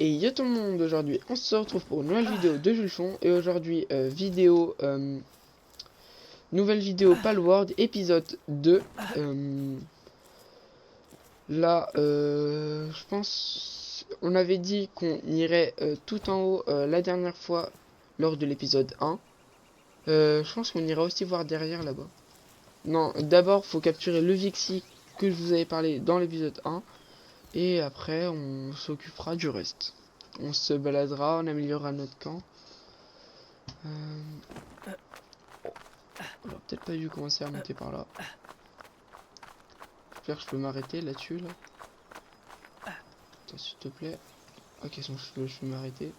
Et yo tout le monde, aujourd'hui on se retrouve pour une nouvelle vidéo de Jules Fond. Et aujourd'hui nouvelle vidéo Palworld épisode 2. Je pense on avait dit qu'on irait tout en haut la dernière fois lors de l'épisode 1. Je pense qu'on ira aussi voir derrière là-bas. Non, d'abord faut capturer le Vixie que je vous avais parlé dans l'épisode 1. Et après on s'occupera du reste. On se baladera, on améliorera notre camp. On aurait peut-être pas dû commencer à monter par là. J'espère que je peux m'arrêter là-dessus là. Attends, s'il te plaît. Ok, je peux m'arrêter.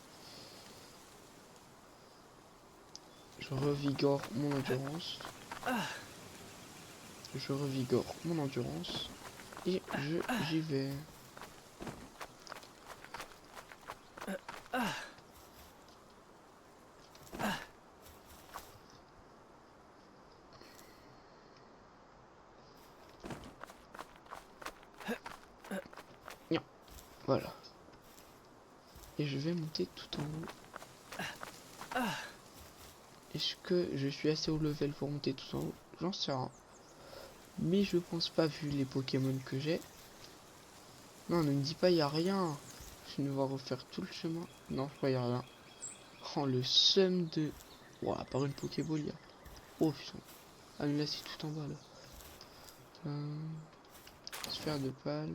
Je revigore mon endurance. Je revigore mon endurance. Et j'y vais. Non, voilà. Et je vais monter tout en haut. Est-ce que je suis assez haut level pour monter tout en haut? J'en sais rien. Mais je pense pas vu les Pokémon que j'ai. Non, ne me dis pas il y a rien. Je vais devoir refaire tout le chemin. Non, je crois y a rien. Oh, le seum de... Ouah, par une Pokéball, il y a... Oh, putain. Ah, mais là, c'est tout en bas, là. Sphère de pâle.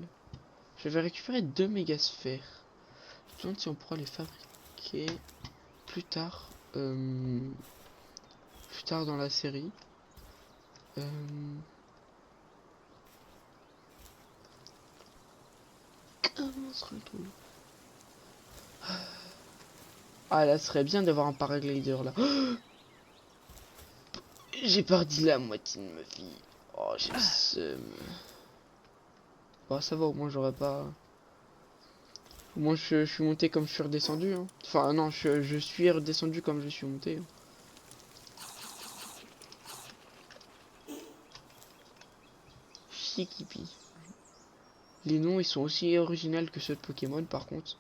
Je vais récupérer 2 mégasphères. Je me demande si on pourra les fabriquer plus tard. Plus tard dans la série. Comment sera le truc? Ah, là, ce serait bien d'avoir un paraglider, là. J'ai perdu la moitié de ma vie. Oh, j'ai le seum. Bon, ça va, au moins, j'aurais pas... Au moins, je suis monté comme je suis redescendu. Hein. Enfin, non, je suis redescendu comme je suis monté. Hein. Chikipi. Les noms, ils sont aussi originaux que ceux de Pokémon, par contre.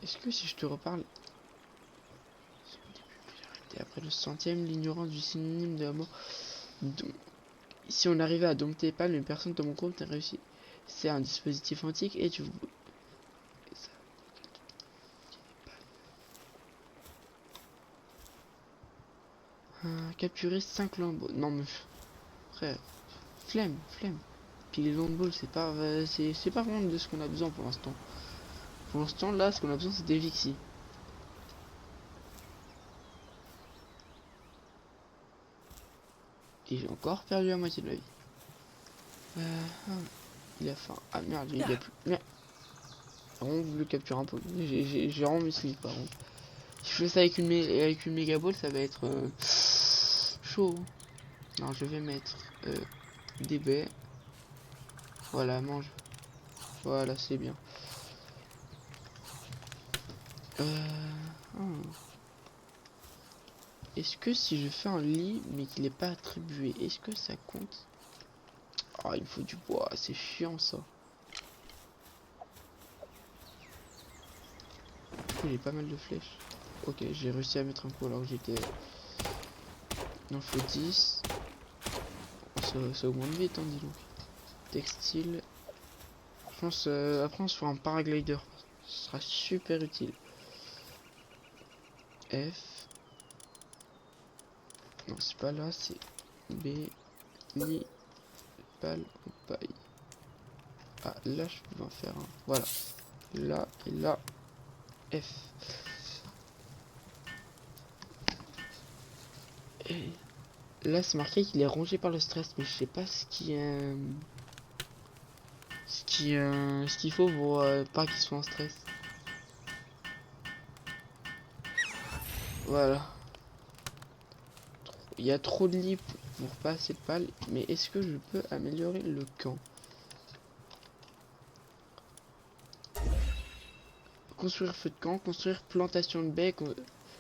Est-ce que si je te reparle... Et après le centième, l'ignorance du synonyme de la mort. Si on arrivait à dompter pas une personne de mon groupe, t'as réussi. C'est un dispositif antique et tu... Capturer 5 lambeaux. Non mais... Frère. Flemme. Puis les lambeaux, c'est pas vraiment de ce qu'on a besoin pour l'instant. Pour l'instant, là, ce qu'on a besoin, c'est des Vixie. Et j'ai encore perdu la moitié de la vie. Il a faim. Ah merde, il a plus... Merde. On voulu capturer un peu. J'ai vraiment mes slips par contre. Si je fais ça avec une méga ball, ça va être chaud. Non, je vais mettre des baies. Voilà, mange. Voilà, c'est bien. Est-ce que si je fais un lit mais qu'il n'est pas attribué, est-ce que ça compte? Oh, il me faut du bois, c'est chiant ça. J'ai pas mal de flèches. Ok, j'ai réussi à mettre un coup alors que j'étais... Il en faut 10. Ça augmente vite, hein, dis donc. Textile. Je pense, après on se fera un paraglider. Ce sera super utile. F. Non, c'est pas là, c'est B. Ni. Pal en paille. Ah, là, je pouvais en faire un. Voilà. Là et là. F. Et là, c'est marqué qu'il est rongé par le stress, mais je sais pas ce qu'il faut pour pas qu'il soit en stress. Voilà. Il y a trop de lits pour pas assez de pales, mais est-ce que je peux améliorer le camp? Construire feu de camp, construire plantation de baies,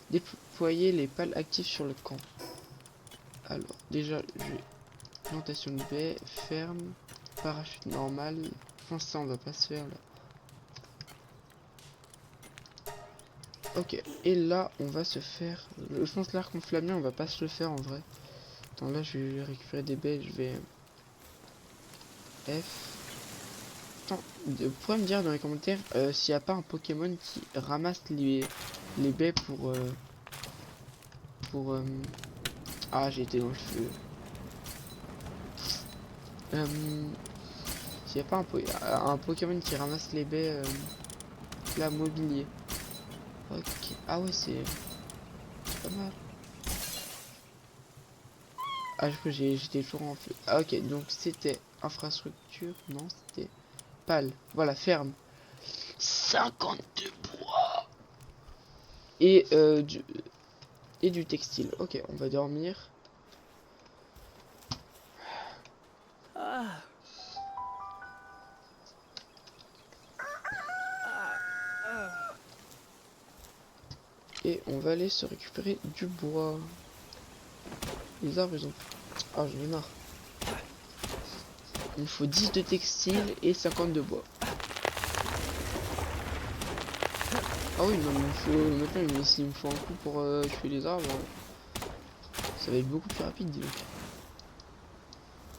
déployer les pales actives sur le camp. Alors, déjà, je vais Plantation de baies, ferme, parachute normal. Je pense que ça on va pas se faire là. Ok, et là on va se faire. Je pense que l'arc enflammé on va pas se le faire en vrai. Attends, là je vais récupérer des baies, je vais. F. Attends, vous pouvez me dire dans les commentaires s'il n'y a pas un Pokémon qui ramasse les baies pour Ah, j'ai été dans le feu. S'il n'y a pas un Pokémon qui ramasse les baies là, mobilier. Ok. Ah ouais, c'est pas mal. Ah, je crois que j'étais toujours en feu. Ah ok, donc c'était infrastructure. Non, c'était pal. Voilà, ferme. 52 bois. Et du textile. Ok, on va dormir. Et on va aller se récupérer du bois. Les arbres, ils ont... Ah, j'en ai marre. Il me faut 10 de textile et 50 de bois. Ah oui, non, mais il faut... Maintenant, s'il me faut un coup pour tuer les arbres, ça va être beaucoup plus rapide, dis donc.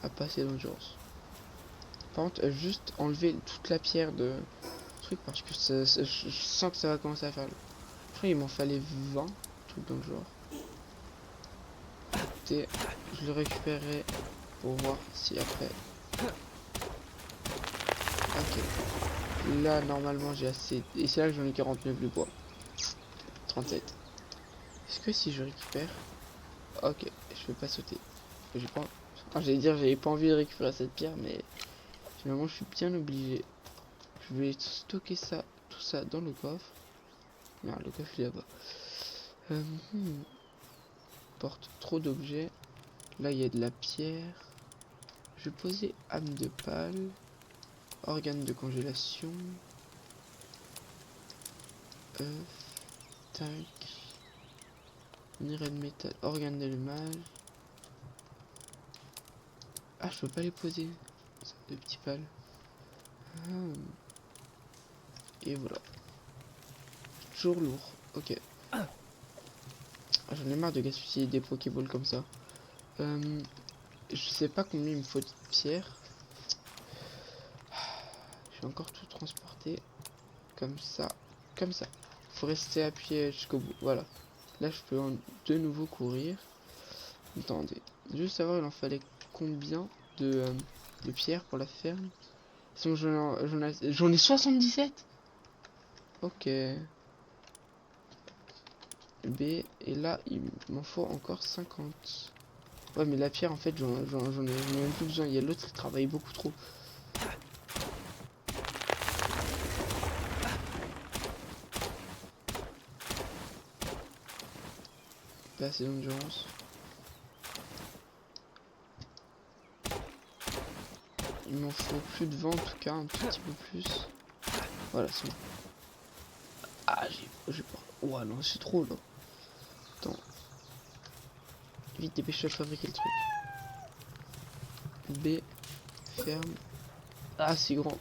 À passer d'endurance. Par contre, juste enlever toute la pierre de truc parce que je sens que ça va commencer à faire. Je crois qu'il m'en fallait 20, trucs dans le genre. Et je le récupérerai pour voir si après. Ok. Là, normalement, j'ai assez. Et c'est là que j'en ai 49 de bois. 37. Est-ce que si je récupère. Ok, je vais pas sauter. J'ai pas. Ah, j'allais dire, j'avais pas envie de récupérer cette pierre, mais finalement, je suis bien obligé. Je vais stocker ça, tout ça dans le coffre. Merde, le coffre il est là-bas. Porte trop d'objets. Là, il y a de la pierre. Je vais poser âme de pâle. Organe de congélation. Tac. Minerai de métal. Organe d'allumage. Ah, je peux pas les poser. De petits pales. Et voilà. Toujours lourd. Ok. Ah, j'en ai marre de gaspiller des Pokéballs comme ça. Je sais pas combien il me faut de pierre. Je vais encore tout transporter. Comme ça. Comme ça. Faut rester appuyé jusqu'au bout. Voilà. Là, je peux de nouveau courir. Attendez. Juste savoir, il en fallait combien de pierres pour la ferme. J'en ai 77. Ok. B. Et là, il m'en faut encore 50. Ouais, mais la pierre, en fait, j'en ai même plus besoin. Il y a l'autre qui travaille beaucoup trop. Pas assez d'endurance. Il m'en faut plus de vent, en tout cas, un tout petit peu plus. Voilà, c'est bon. Ah, j'ai pas. Ouah, non, c'est trop là. Attends. Vite, dépêche-toi de fabriquer le truc. B. Ferme. Ah, c'est grand.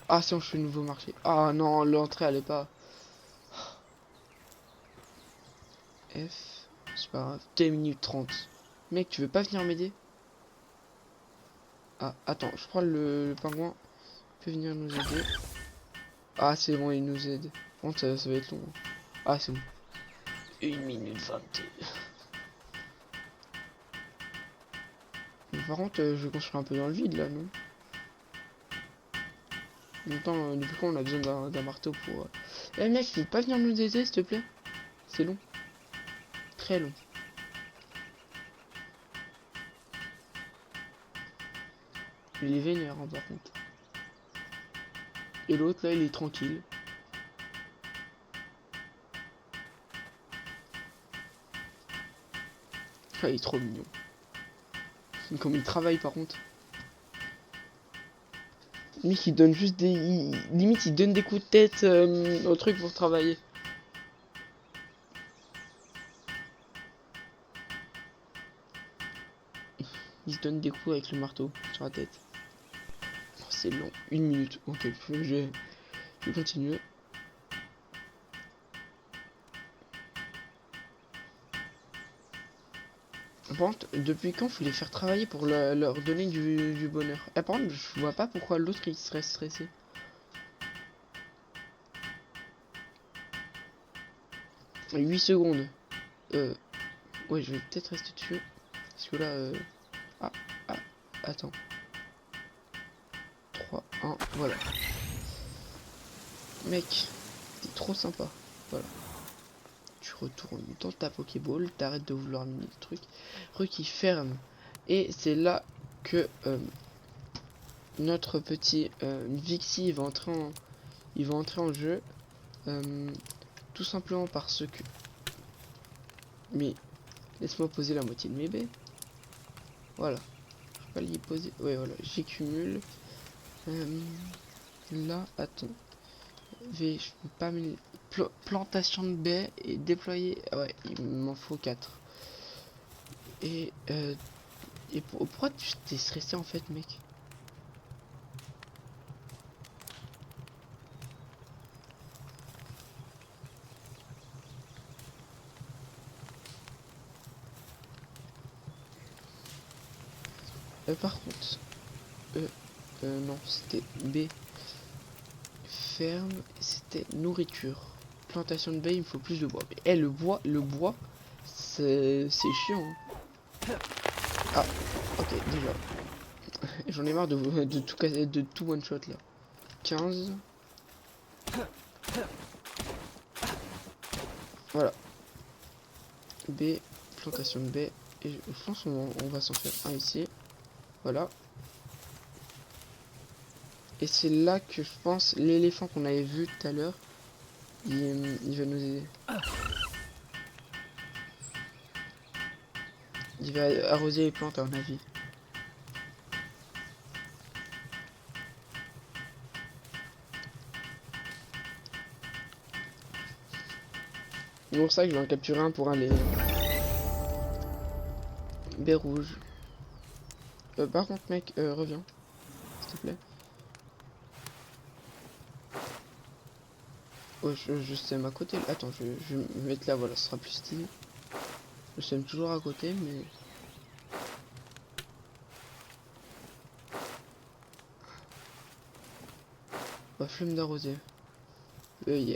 Ah, si on fait un nouveau marché. Ah non, l'entrée elle est pas. F. C'est pas grave. 2 minutes 30. Mec, tu veux pas venir m'aider? Ah, attends, je crois le pingouin peut venir nous aider. Ah, c'est bon, il nous aide. Par contre, ça va être long. Ah, c'est bon. 1 minute 22. Mais par contre, je vais construire un peu dans le vide là, non? En même temps, depuis quand on a besoin d'un marteau pour. Eh mec, tu veux pas venir nous aider, s'il te plaît? C'est long. Très long. Il est vénère, hein, par contre. Et l'autre, là, il est tranquille. Ah, il est trop mignon. Comme il travaille, par contre. Limite, il donne juste des... Limite, il donne des coups de tête au truc pour travailler. Il se donne des coups avec le marteau sur la tête. Oh, c'est long. 1 minute. Ok, je vais continuer. Par contre, depuis quand faut les faire travailler pour leur donner du bonheur? Par contre, je vois pas pourquoi l'autre il serait stressé. 8 secondes. Ouais, je vais peut-être rester dessus. Parce que là, Ah, attends. 3, 1, voilà. Mec, t'es trop sympa. Voilà. Tu retournes dans ta Pokéball, t'arrêtes de vouloir miner le truc qui ferme. Et c'est là que notre petit Vixie il va entrer en jeu. Tout simplement parce que... Mais laisse-moi poser la moitié de mes baies. Voilà. Je peux pas l'y poser. Ouais, voilà. J'accumule. Là, attends. Je peux pas mener... Plantation de baies et déployer... Ouais, il m'en faut 4. Et pourquoi tu t'es stressé en fait, mec? Par contre... non, c'était B. Ferme, c'était nourriture. Plantation de baies, il me faut plus de bois. Mais le bois, c'est chiant. Hein. Ah, ok, déjà. J'en ai marre de tout casser, de tout one shot là. 15. Voilà. B, plantation de baies. Et je pense qu'on va s'en faire un ici. Voilà. Et c'est là que je pense l'éléphant qu'on avait vu tout à l'heure, il va nous aider. Il va arroser les plantes à mon avis. C'est pour ça que je vais en capturer un pour aller. Baie rouge. Par contre mec, reviens. S'il te plaît. Ouais, je sème à côté. Attends, je vais me mettre là, voilà, ce sera plus stylé. Je sème toujours à côté, mais... Bah, flemme d'arroser.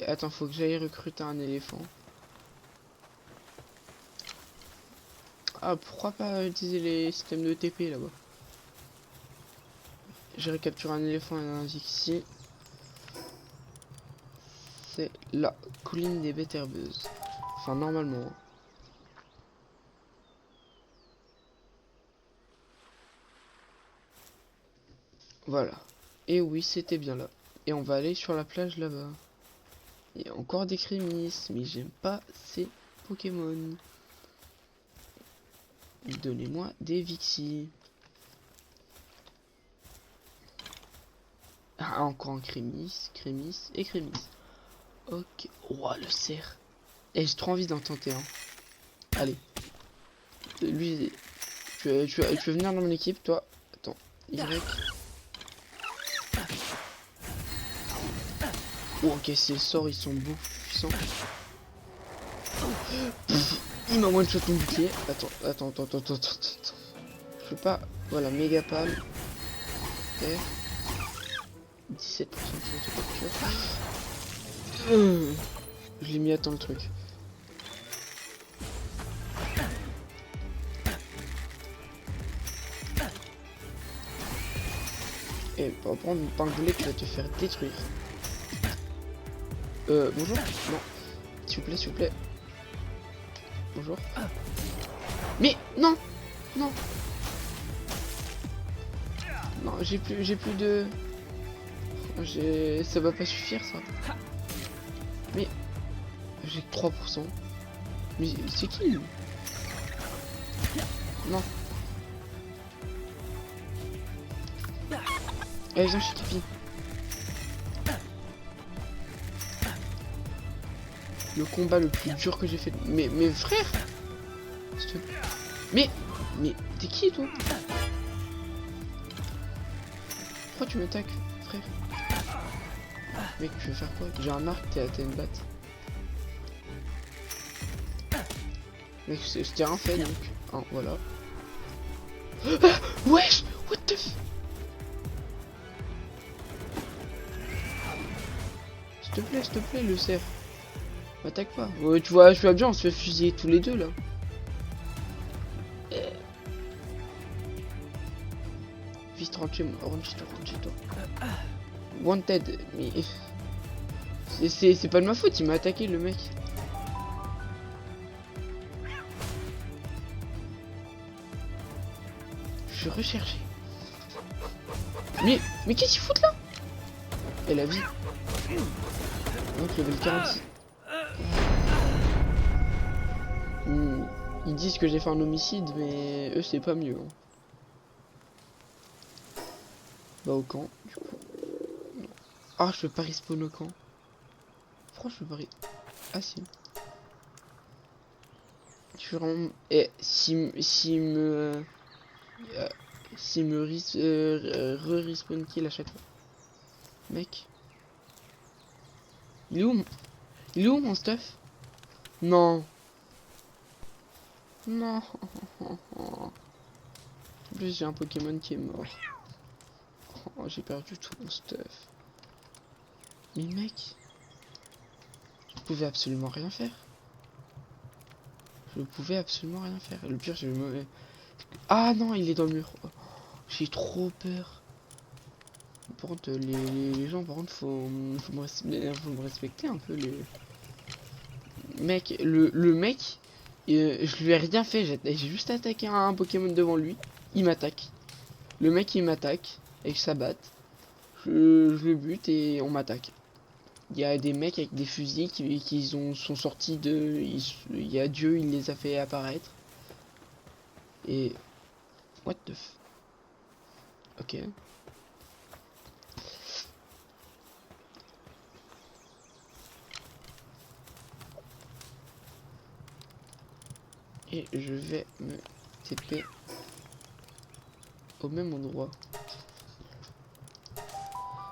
Attends, faut que j'aille recruter un éléphant. Ah, pourquoi pas utiliser les systèmes de TP là-bas? J'ai capturé un éléphant et un ici. C'est la colline des bêtes herbeuses. Enfin, normalement. Voilà. Et oui, c'était bien là. Et on va aller sur la plage là-bas. Il y a encore des crémisses, mais j'aime pas ces Pokémon. Donnez-moi des Vixie. Ah, encore un crémis et crémis. Ok. Oh, le cerf. Et j'ai trop envie d'en tenter un. Allez. Lui, tu veux venir dans mon équipe, toi? Attends. Y. Oh, ok, ces sorts, ils sont beaucoup puissants. Il m'a one shot mon bouclier. Attends. Je peux pas. Voilà, méga pâle. Ok. 17% de capture. Je l'ai mis à temps le truc. Et pour prendre une pingoulet, tu vas te faire détruire. Bonjour. Non. S'il vous plaît. Bonjour. Mais non. Non, j'ai plus de... Ça va pas suffire ça. Mais j'ai 3%. Mais c'est qui lui? Non. Allez, viens chez Tipeee. Le combat le plus dur que j'ai fait. Mais frère, mais Mais t'es qui toi? Pourquoi tu m'attaques, frère? Mec, tu veux faire quoi? J'ai un arc, t'as une batte. Mec, je t'ai rien fait donc. Ah, voilà. Ah, wesh! What the f... s'il te plaît, le cerf. M'attaque pas. Ouais, tu vois bien, on se fait fusiller tous les deux là. Vite, rentre chez moi, rentre chez toi. Wanted, mais... C'est pas de ma faute, il m'a attaqué le mec. Je suis recherché. Mais qu'est-ce qu'il fout là? Et la vie. Donc level 46. Ils disent que j'ai fait un homicide, mais eux c'est pas mieux. Hein. Bah au camp, du coup. Non. Ah, je peux pas respawn au camp. Franchement, je peux pas. Ah si. Je suis vraiment... Et si me re-respawn kill à chaque fois. Mec. Il est où mon stuff? Non. Non. En plus j'ai un Pokémon qui est mort. Oh, j'ai perdu tout mon stuff. Mais mec, je pouvais absolument rien faire. Je pouvais absolument rien faire. Le pire, c'est le... Ah non, il est dans le mur. Oh, j'ai trop peur. Par contre, les gens, par contre, faut me respecter un peu. Les... Mec, le mec, je lui ai rien fait. J'ai juste attaqué un Pokémon devant lui. Il m'attaque. Le mec, il m'attaque avec sa batte. Je le bute et on m'attaque. Il y a des mecs avec des fusils qui sont sortis de... Il y a Dieu, il les a fait apparaître. Et... What the f... Ok. Et je vais me TP au même endroit.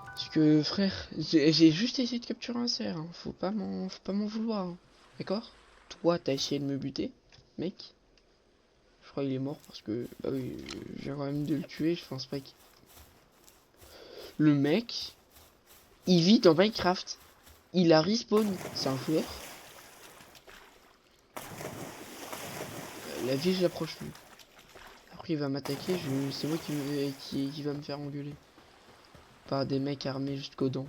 Parce que frère, j'ai juste essayé de capturer un cerf. Hein. Faut pas m'en vouloir. Hein. D'accord? Toi, t'as essayé de me buter, mec. Je crois qu'il est mort parce que... Bah oui, j'ai quand même de le tuer. Je pense pas qu'il... Le mec, il vit dans Minecraft. Il a respawn. C'est un joueur. La vie, je l'approche plus. Après, il va m'attaquer. C'est moi qui va me faire engueuler. Par des mecs armés jusqu'aux dents.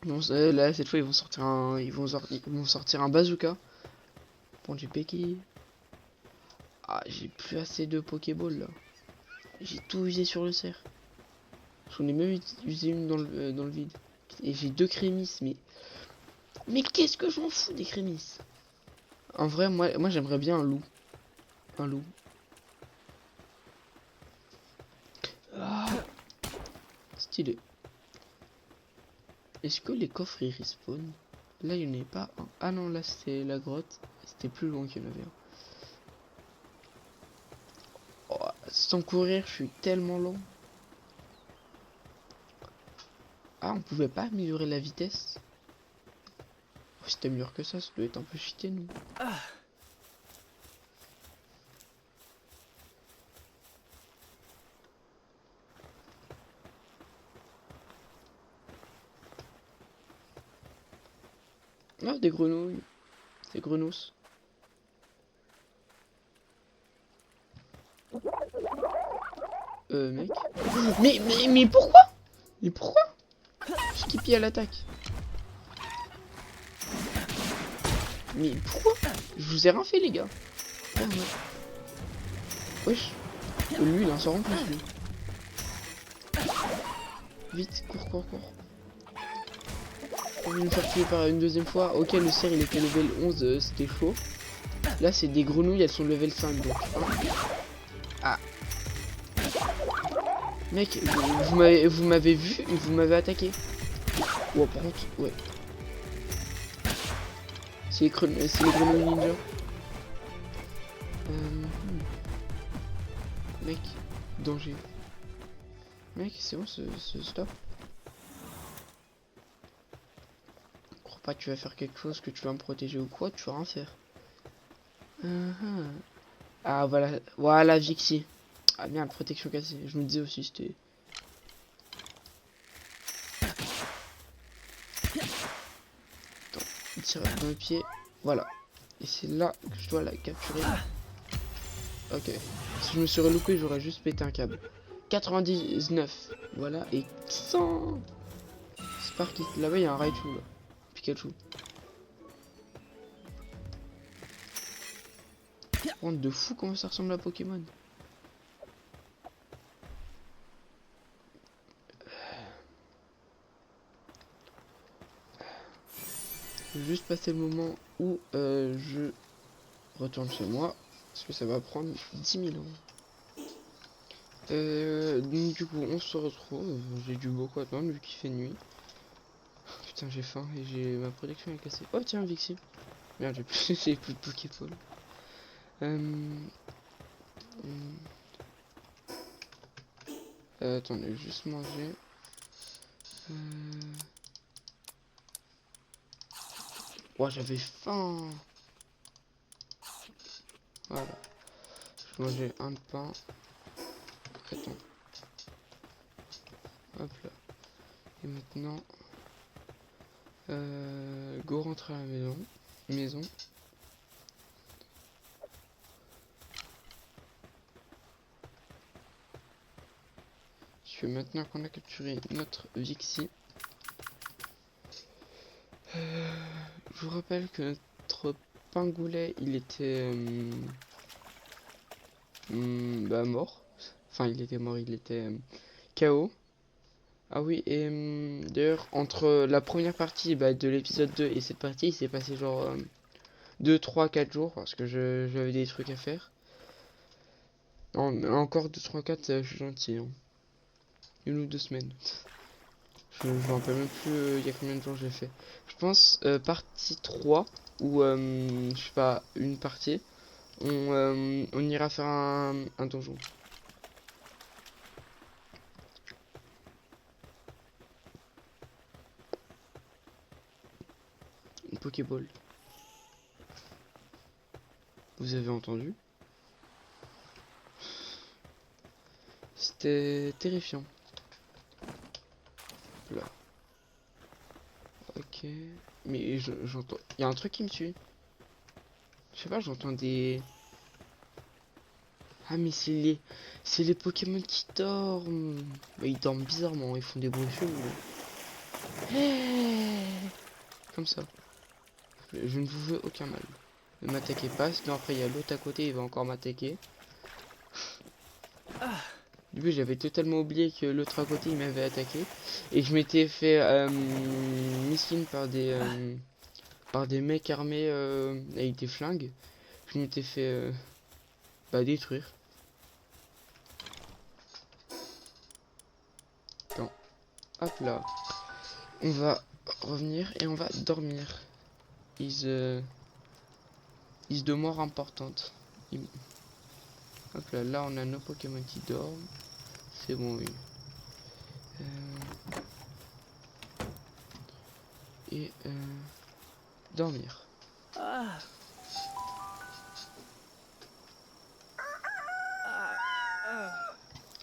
Bon, là, cette fois, ils vont sortir un bazooka. Bon, j'ai péqué. Ah, j'ai plus assez de Pokéball, là. J'ai tout usé sur le cerf. J'en ai même usé une dans le vide. Et j'ai 2 crémisses, mais qu'est-ce que je m'en fous des crémisses? En vrai, moi j'aimerais bien un loup. Un loup. Ah, stylé. Est-ce que les coffres ils respawn? Là il n'y en a pas un. Ah non, là c'était la grotte. C'était plus loin qu'il y en avait un. Oh, sans courir, je suis tellement lent. Ah, on pouvait pas améliorer la vitesse? Oh, c'était meilleur que ça doit être un peu cheaté, nous. Ah, des grenouilles. Des grenouilles. Mec. Mais pourquoi? Mais pourquoi? Skippy à l'attaque. Mais pourquoi? Je vous ai rien fait, les gars. Oh, non. Wesh. Lui, il en sort en plus, lui. Vite, cours. On va me faire tuer par une deuxième fois. Ok, le cerf, il était level 11, c'était chaud. Là, c'est des grenouilles, elles sont level 5, donc. Ah. Mec, vous m'avez vu, vous m'avez attaqué. Oh, par contre, ouais. C'est les grenouilles ninja. Mec, danger. Mec, c'est bon, stop. Crois pas que tu vas faire quelque chose, que tu vas me protéger ou quoi, tu vas rien faire. Ah, voilà, voilà, Vixie. Ah merde, protection cassée. Je me disais aussi, c'était... Attends, il tire dans le pied. Voilà. Et c'est là que je dois la capturer. Ok. Si je me serais loupé, j'aurais juste pété un câble. 99. Voilà. Et 100. Sparky. Là-bas, il y a un Raichu, là. Pikachu. Rendre de fou comment ça ressemble à Pokémon. Je vais juste passer le moment où je retourne chez moi. Parce que ça va prendre 10 000 ans. Donc du coup on se retrouve. J'ai dû beaucoup attendre vu qu'il fait nuit. Putain j'ai faim et j'ai ma protection est cassée. Oh tiens Vixie. Merde j'ai plus, j'ai plus de Pokéball. Attendez, juste manger. Oh j'avais faim. Voilà. Je mangeais un pain. Attends. Hop là. Et maintenant. Go rentrer à la maison. Parce que maintenant qu'on a capturé notre Vixie, je vous rappelle que notre pingoulet, il était bah, mort. Enfin, il était mort, il était KO. Ah oui, et d'ailleurs, entre la première partie bah, de l'épisode 2 et cette partie, il s'est passé genre 2, 3, 4 jours parce que j'avais des trucs à faire. Non, mais encore 2, 3, 4, je suis gentil. Hein. 1 ou 2 semaines. Je me rappelle même plus il y a combien de jours j'ai fait. Je pense partie 3 ou je sais pas, une partie. On ira faire un donjon. Une Pokéball. Vous avez entendu? C'était terrifiant. Là. Ok. Mais j'entends. Il y a un truc qui me suit. Je sais pas, j'entends des. Ah mais c'est les Pokémon qui dorment. Bah, ils dorment bizarrement, ils font des bruits chelous. Hey comme ça. Je ne vous veux aucun mal. Ne m'attaquez pas, sinon après il y a l'autre à côté, il va encore m'attaquer. Du coup j'avais totalement oublié que l'autre à côté il m'avait attaqué. Et je m'étais fait miskin par des mecs armés avec des flingues. Je m'étais fait bah, détruire. Attends. Hop là. On va revenir et on va dormir. Is de mort importante. Hop là, là on a nos Pokémon qui dorment. C'est bon, oui. Et dormir.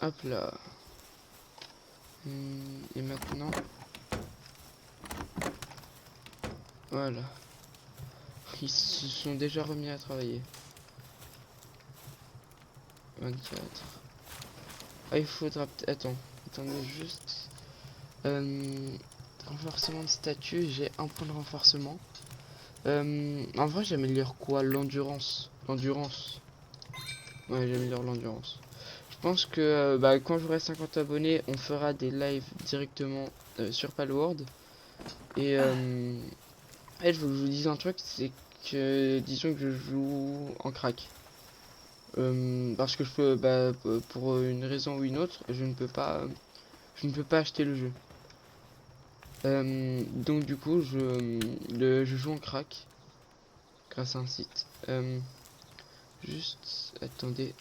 Hop là. Et maintenant. Voilà. Ils se sont déjà remis à travailler. 24. Ah, il faudra peut-être... Attendez juste. Renforcement de statut, j'ai un point de renforcement. En vrai, j'améliore quoi? L'endurance. L'endurance. Ouais, j'améliore l'endurance. Je pense que bah, quand j'aurai 50 abonnés, on fera des lives directement sur Palworld. Et je vous dis un truc, c'est que disons que je joue en crack. Parce que je peux, bah, pour une raison ou une autre, je ne peux pas acheter le jeu. Donc du coup, je joue en crack grâce à un site. Juste, attendez,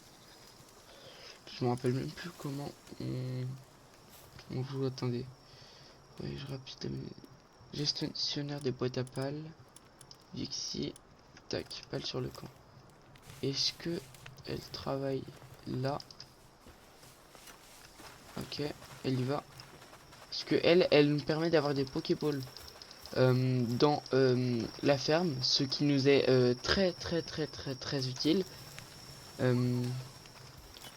Je me rappelle même plus comment on joue. Attendez. Ouais, je rapide. Gestionnaire des boîtes à pales. Vixie. Tac, pale sur le camp. Est-ce que elle travaille là? Ok, elle y va. Parce que elle nous permet d'avoir des Pokéballs dans la ferme, ce qui nous est très utile.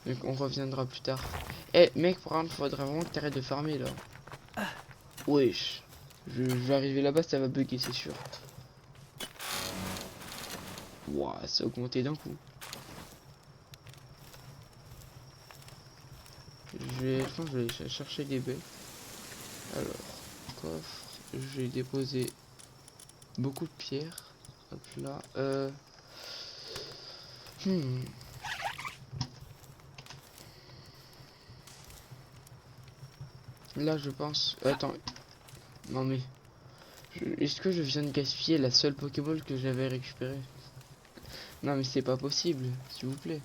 Donc on reviendra plus tard. Eh mec, par contre, faudrait vraiment que t'arrêtes de farmer là. Wesh. Je vais arriver là-bas, ça va bugger, c'est sûr. Ouah, ça a augmenté d'un coup. Je pense que je vais chercher des baies. Alors, coffre. Je vais déposer beaucoup de pierres. Hop là. Là, je pense. Attends. Non mais. Est-ce que je viens de gaspiller la seule Pokéball que j'avais récupérée? Non mais c'est pas possible, s'il vous plaît.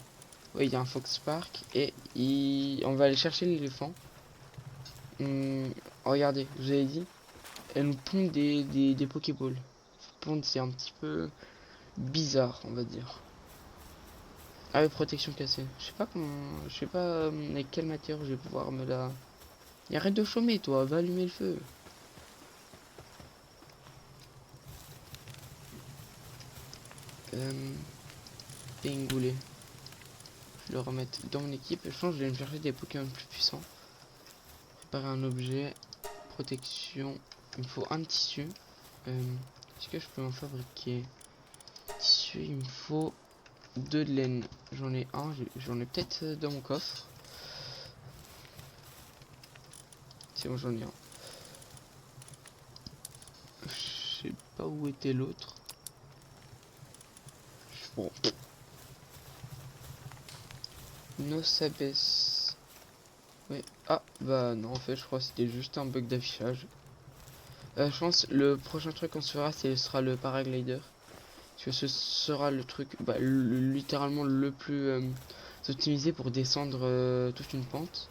Oui, il y a un Fox Park et on va aller chercher l'éléphant. Regardez, je vous avais dit, elle nous pond des Pokéballs. Pondre, c'est un petit peu bizarre, on va dire. Ah oui, protection cassée. Je sais pas comment, je sais pas avec quelle matière je vais pouvoir me la. Et arrête de chômer, toi, va allumer le feu. Pingoulet. Je vais le remettre dans mon équipe. Je pense que je vais me chercher des Pokémon plus puissants. Préparer un objet. Protection. Il me faut un tissu. Est-ce que je peux en fabriquer? Tissu, il me faut 2 de laine. J'en ai un. J'en ai peut-être dans mon coffre. C'est bon, j'en ai un. Je sais pas où était l'autre. Bon. No s'abaisse. Oui. Ah, bah non, en fait, je crois que c'était juste un bug d'affichage. Je pense le prochain truc qu'on se fera, ce sera le paraglider. Parce que ce sera le truc, bah, littéralement le plus optimisé pour descendre toute une pente.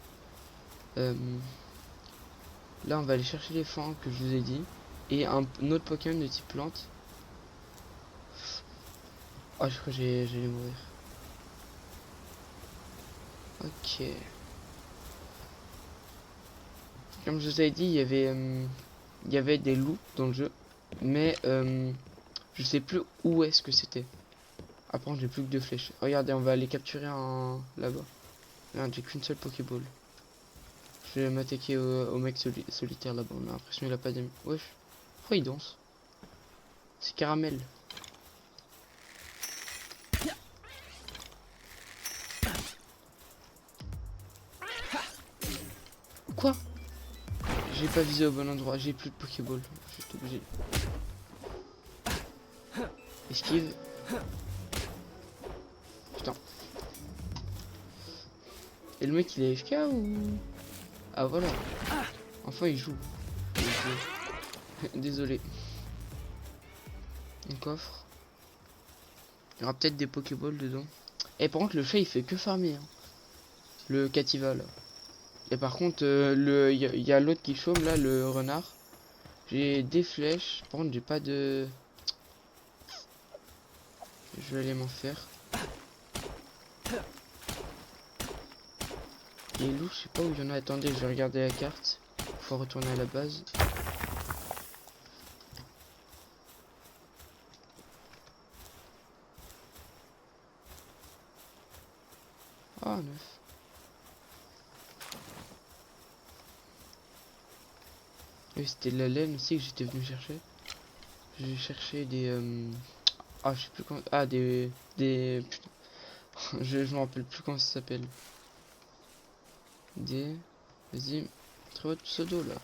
Là, on va aller chercher les fans que je vous ai dit. Et un autre Pokémon de type plante. Ah, je crois que j'allais mourir. Ok. Comme je vous avais dit, il y avait des loups dans le jeu. Mais je sais plus où est-ce que c'était. Après, j'ai plus que 2 flèches. Regardez, on va aller capturer un là-bas. Regarde, j'ai qu'une seule Pokéball. Je vais m'attaquer au mec solitaire là-bas. On a l'impression qu'il a pas d'amis. Wesh. Pourquoi il danse? C'est Caramel. Quoi? J'ai pas visé au bon endroit. J'ai plus de Pokéball. Je suis obligé. Esquive. Putain. Et le mec il est AFK ou... Ah voilà. Enfin il joue. Désolé. Un coffre. Il y aura peut-être des Pokéballs dedans. Et par contre le chat il fait que farmer. Hein. Le Cativa là. Et par contre il y a l'autre qui chôme là, le renard. J'ai des flèches. Par contre j'ai pas de... Je vais aller m'en faire. Les loups, je sais pas où il y en a. Attendez, je vais regarder la carte. Faut retourner à la base. Ah, 9. Oui, c'était de la laine aussi que j'étais venu chercher. J'ai cherché des... Ah, je sais plus comment... Ah, putain. Je me rappelle plus comment ça s'appelle. Des... Vas-y. Très votre pseudo, là.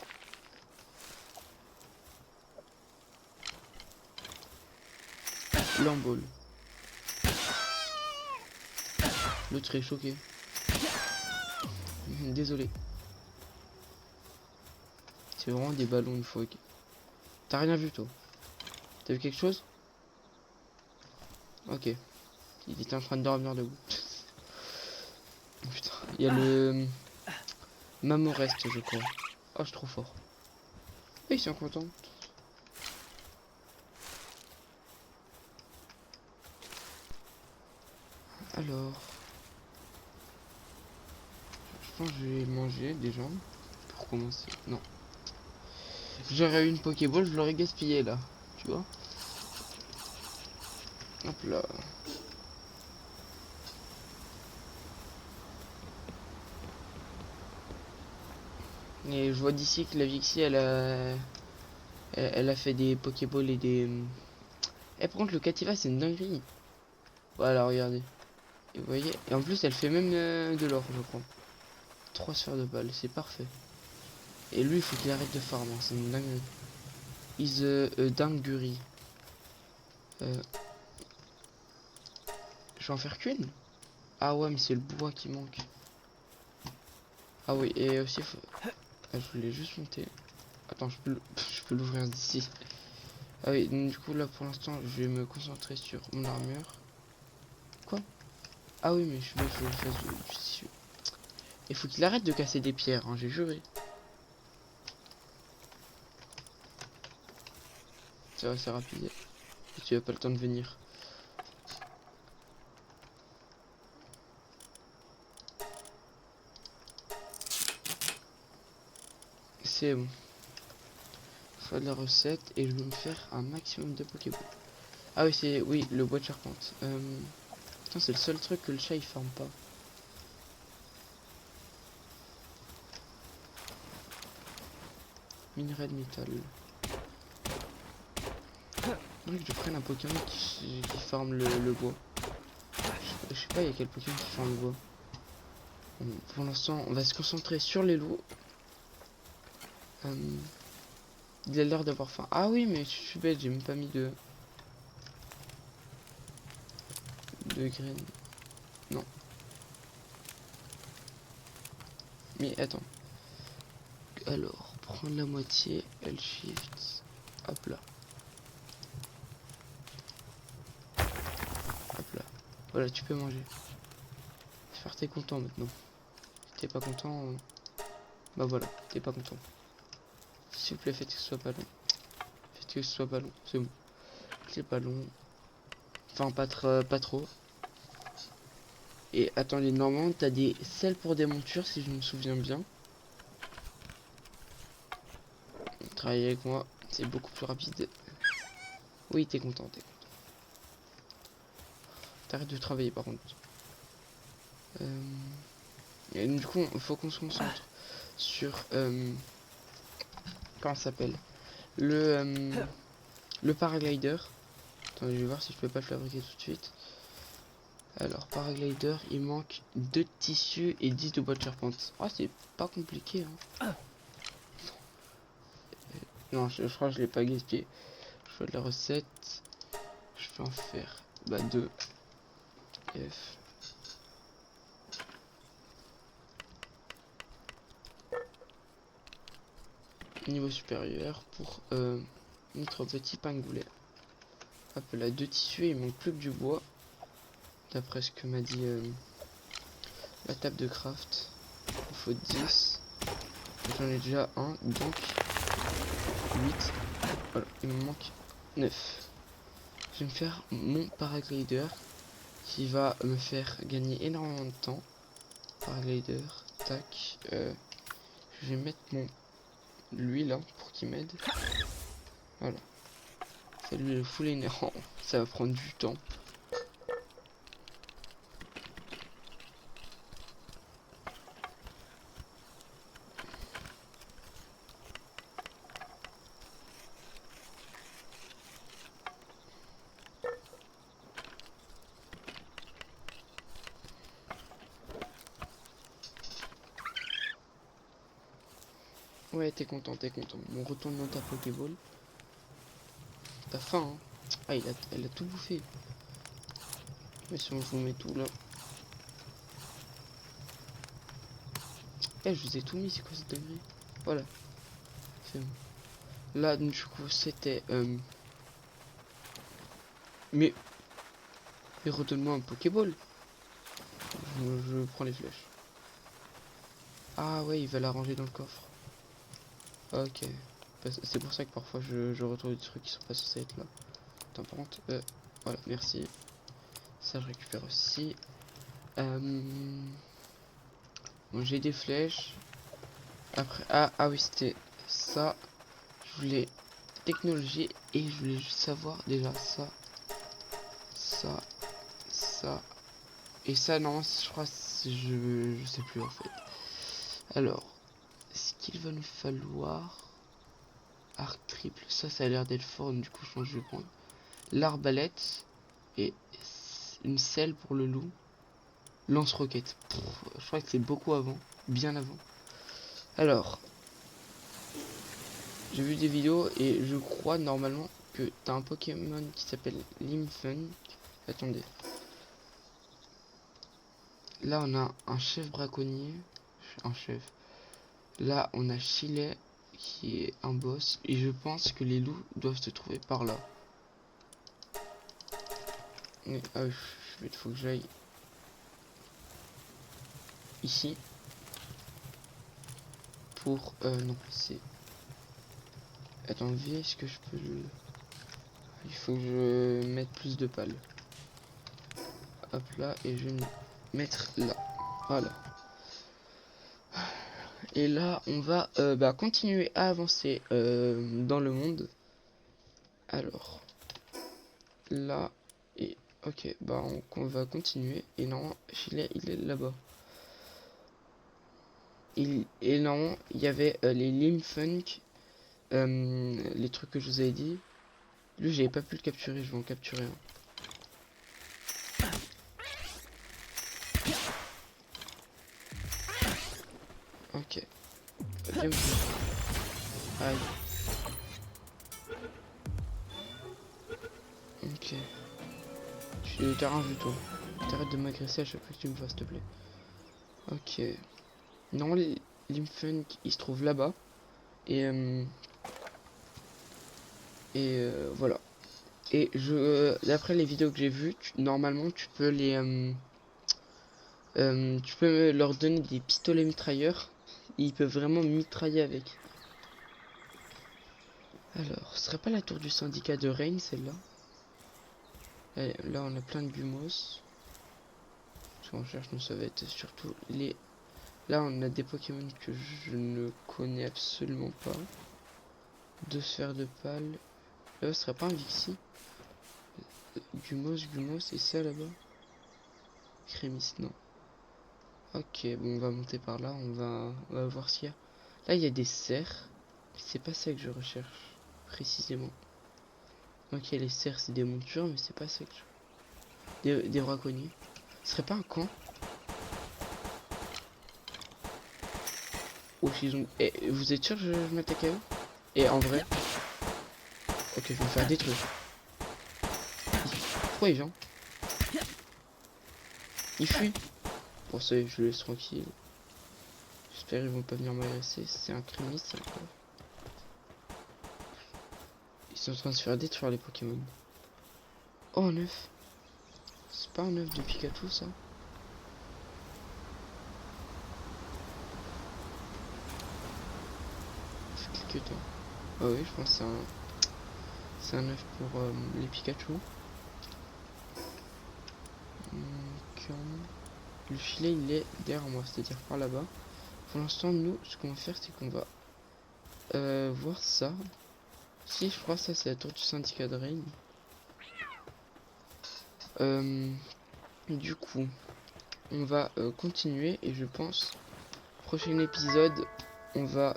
Lamball. L'autre est choqué. Désolé. C'est vraiment des ballons une fois. T'as rien vu, toi? T'as vu quelque chose? Ok. Il était en train de dormir debout. Putain, Il y a le Mamorest, je crois. Oh, je suis trop fort. Et ils sont contents. Alors, je pense que je vais manger déjà pour commencer. Non, j'aurais eu une Pokéball, je l'aurais gaspillé là, tu vois. Hop là. Et je vois d'ici que la Vixie elle a fait des Pokéballs et des. Eh, par contre, le Cativa c'est une dinguerie. Voilà, regardez. Et vous voyez, et en plus elle fait même de l'or, je crois. 3 sphères de balle, c'est parfait. Et lui, il faut qu'il arrête de farm, hein, c'est une dinguerie. Is dinguerie. Je vais en faire qu'une. Ah ouais, mais c'est le bois qui manque. Ah oui, et aussi, ah, je voulais juste monter. Attends, je peux l'ouvrir d'ici. Ah oui, donc, du coup, là, pour l'instant, je vais me concentrer sur mon armure. Quoi? Ah oui, mais je veux que je fasse du tissu. Il faut qu'il arrête de casser des pierres, hein, j'ai juré. Ça va, c'est rapide. Et tu as pas le temps de venir. C'est bon. Je fais de la recette et je vais me faire un maximum de Pokéballs. Ah oui, c'est... Oui, le bois de charpente. Putain, c'est le seul truc que le chat, il farme pas. Minerai de métal. Faudrait que je prenne un Pokémon qui farme le bois. Je sais pas, il y a quel Pokémon qui farme le bois. Bon, pour l'instant, on va se concentrer sur les loups. Il a l'air d'avoir faim. Ah oui, mais je suis bête, j'ai même pas mis de graines. Non. Mais attends. Alors, prendre la moitié, L shift. Hop là. Hop là. Voilà, tu peux manger. J'espère que t'es content maintenant. Si t'es pas content, bah voilà, t'es pas content. S'il vous plaît, faites que ce soit pas long. Faites que ce soit pas long, c'est bon. C'est pas long. Enfin, pas trop. Et attendez, normalement, t'as des selles pour des montures, si je me souviens bien. Travailler avec moi, c'est beaucoup plus rapide. Oui, t'es content, t'es content. T'arrêtes de travailler, par contre. Et du coup, il faut qu'on se concentre sur... comment ça s'appelle? Le paraglider. Attendez, je vais voir si je peux pas le fabriquer tout de suite. Alors, paraglider, il manque 2 de tissu et 10 de bois de charpente. Ah, c'est pas compliqué, hein. Non, je crois que je l'ai pas gaspillé. Je fais de la recette. Je peux en faire 2. F. Niveau supérieur pour notre petit pingoulet. Hop là, 2 tissus, il manque plus que du bois. D'après ce que m'a dit la table de craft. Il faut 10. J'en ai déjà un, donc 8. Voilà, il me manque 9. Je vais me faire mon paraglider qui va me faire gagner énormément de temps. Paraglider, tac. Je vais mettre lui là pour qu'il m'aide. Voilà. Ça lui le full inhérent. Ça va prendre du temps. Ouais, t'es content, t'es content. On retourne dans ta Pokéball. T'as faim, hein? Ah, elle a tout bouffé. Mais si on vous met tout là. Eh, je vous ai tout mis, c'est quoi cette dinguerie? Voilà, c'est bon. Là, du coup, c'était... Mais redonne-moi un Pokéball. Je prends les flèches. Ah ouais, il va la ranger dans le coffre. Ok. C'est pour ça que parfois je retrouve des trucs qui sont pas censés être là. Attends, par contre, voilà, merci. Ça, je récupère aussi. Bon, j'ai des flèches. Après, ah oui, c'était ça. Je voulais technologie et je voulais juste savoir déjà ça, ça et ça. Non, je crois, je sais plus en fait. Alors, ce qu'il va nous falloir, arc triple, ça a l'air d'être fort, du coup je pense que je vais prendre l'arbalète et une selle pour le loup. Lance-roquette, je crois que c'est beaucoup avant, bien avant. Alors, j'ai vu des vidéos et je crois normalement que t'as un Pokémon qui s'appelle Limfunk. Attendez. Là on a un chef braconnier. Un chef. Là on a Chilet qui est un boss. Et je pense que les loups doivent se trouver par là. Mais, il faut que j'aille ici. Pour... non, c'est... Attends, est-ce que je peux le... Il faut que je mette plus de pales. Hop là, et je vais me mettre là. Voilà. Et là, on va continuer à avancer dans le monde. Alors, là, et ok, on va continuer. Et non, il est là-bas. Et non, il y avait les Limfunk, les trucs que je vous avais dit. Lui, j'avais pas pu le capturer, je vais en capturer un. Ok. Viens me faire. Aïe. Ok. T'as rien vu toi. T'arrêtes de m'agresser à chaque fois que tu me vois, s'il te plaît. Ok. Non, les Limfunk, ils se trouvent là-bas. Et voilà. Et d'après les vidéos que j'ai vues, normalement tu peux tu peux leur donner des pistolets mitrailleurs. Ils peuvent vraiment mitrailler avec. Alors, ce serait pas la tour du syndicat de Reign, celle-là? Là, on a plein de gumos. Ce qu'on cherche, nous, ça va être surtout les... Là, on a des Pokémon que je ne connais absolument pas. 2 sphères de pale. Là, ce serait pas un Vixie? Gumos, et ça là-bas? Crémis, non. Ok, bon, on va monter par là, on va voir ce qu'il y a. Là, il y a des cerfs. C'est pas ça que je recherche, précisément. Ok, les cerfs, c'est des montures, mais c'est pas ça que je... Des braconniers. Ce serait pas un camp? Oh, s'ils ont... Eh, vous êtes sûr que je m'attaque à eux? Et en vrai... Ok, je vais me faire détruire. Pourquoi il vient? Il fuit. Pour ça, je le laisse tranquille. J'espère qu'ils vont pas venir m'agresser. C'est un criminel, ça, quoi. Ils sont en train de se faire détruire, les Pokémon. Oh, un œuf. C'est pas un œuf de Pikachu, ça? C'est clique toi. Ah oui, je pense que c'est un œuf pour les Pikachu. Le filet, il est derrière moi, c'est-à-dire par là-bas. Pour l'instant, nous, ce qu'on va faire, c'est qu'on va voir ça. Si, je crois que ça, c'est la tour du syndicat de Reign. Du coup, on va continuer et je pense, prochain épisode, on va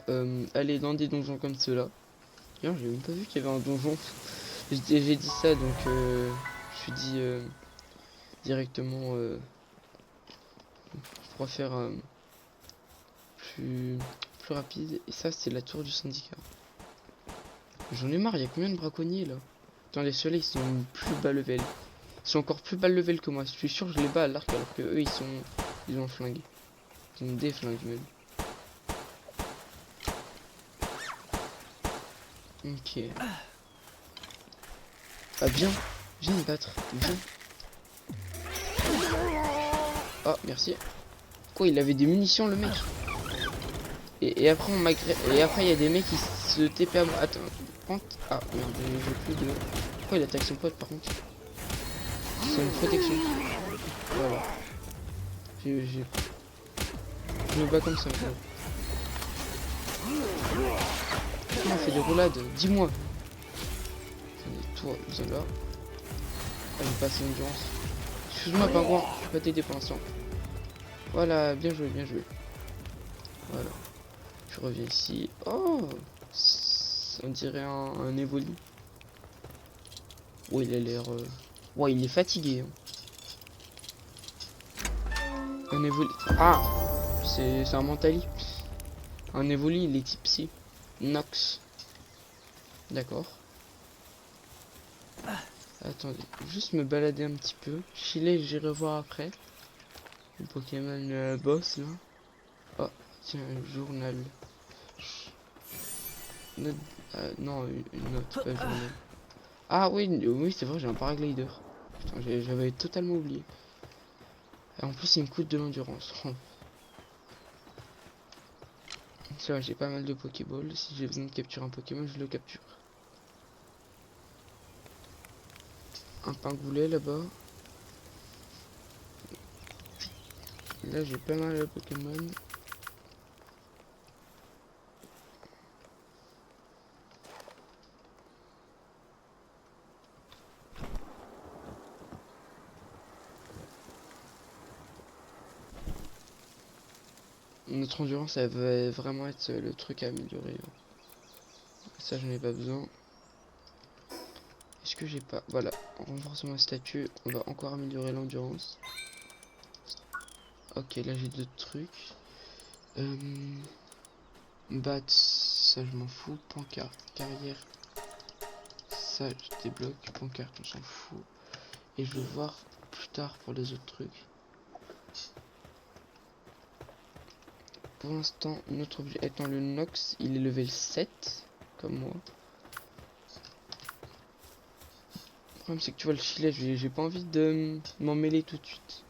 aller dans des donjons comme ceux-là. D'ailleurs, j'ai même pas vu qu'il y avait un donjon. J'ai dit ça, donc je suis dit directement pour faire plus rapide. Et ça, c'est la tour du syndicat. J'en ai marre, il y a combien de braconniers là? Attendez, ceux-là ils sont plus bas level. Ils sont encore plus bas level que moi. Je suis sûr que je les bats à l'arc alors que eux ils ont un flingue. Ils ont des flingues même. Ok. Ah viens me battre. Viens. Oh merci. Quoi, il avait des munitions le mec? Et après, et après, il y a des mecs qui se TP à moi. Attends, ah merde, j'ai plus de. Pourquoi il attaque son pote par contre? C'est une protection. Voilà. Je me bats comme ça. On fait des roulades, dis-moi. Toi, Zola. Ah, j'ai pas assez d'endurance. Excuse-moi, pingouin, je peux pas t'aider pour l'instant. Voilà, bien joué, bien joué. Voilà. Je reviens ici. Oh, on dirait un Evoli. Oh, il a l'air... Ouais, il est fatigué. Un Evoli... Ah, c'est un Mentali. Un Evoli, il est type psy. Nox. D'accord. Attendez, juste me balader un petit peu. Chiller, j'irai voir après. Le Pokémon boss là. Oh, tiens, un journal. Note... non, une note, pas journal. Ah oui, oui, c'est vrai, j'ai un paraglider. Putain, j'avais totalement oublié. Et en plus, il me coûte de l'endurance. Oh. C'est vrai, j'ai pas mal de Pokéball. Si j'ai besoin de capturer un Pokémon, je le capture. Un pingoulet là-bas. Là, j'ai pas mal de Pokémon. Notre endurance, elle va vraiment être le truc à améliorer. Ça, j'en ai pas besoin. Est-ce que j'ai pas... Voilà, en renforçant ma statue, on va encore améliorer l'endurance. Ok, là j'ai d'autres trucs. Bat, ça je m'en fous. Pancarte, carrière, ça je débloque. Pancarte, on s'en fout. Et je vais voir plus tard pour les autres trucs. Pour l'instant, notre objet étant le Nox, il est level 7, comme moi. Le problème c'est que tu vois le filet, j'ai pas envie de m'en mêler tout de suite.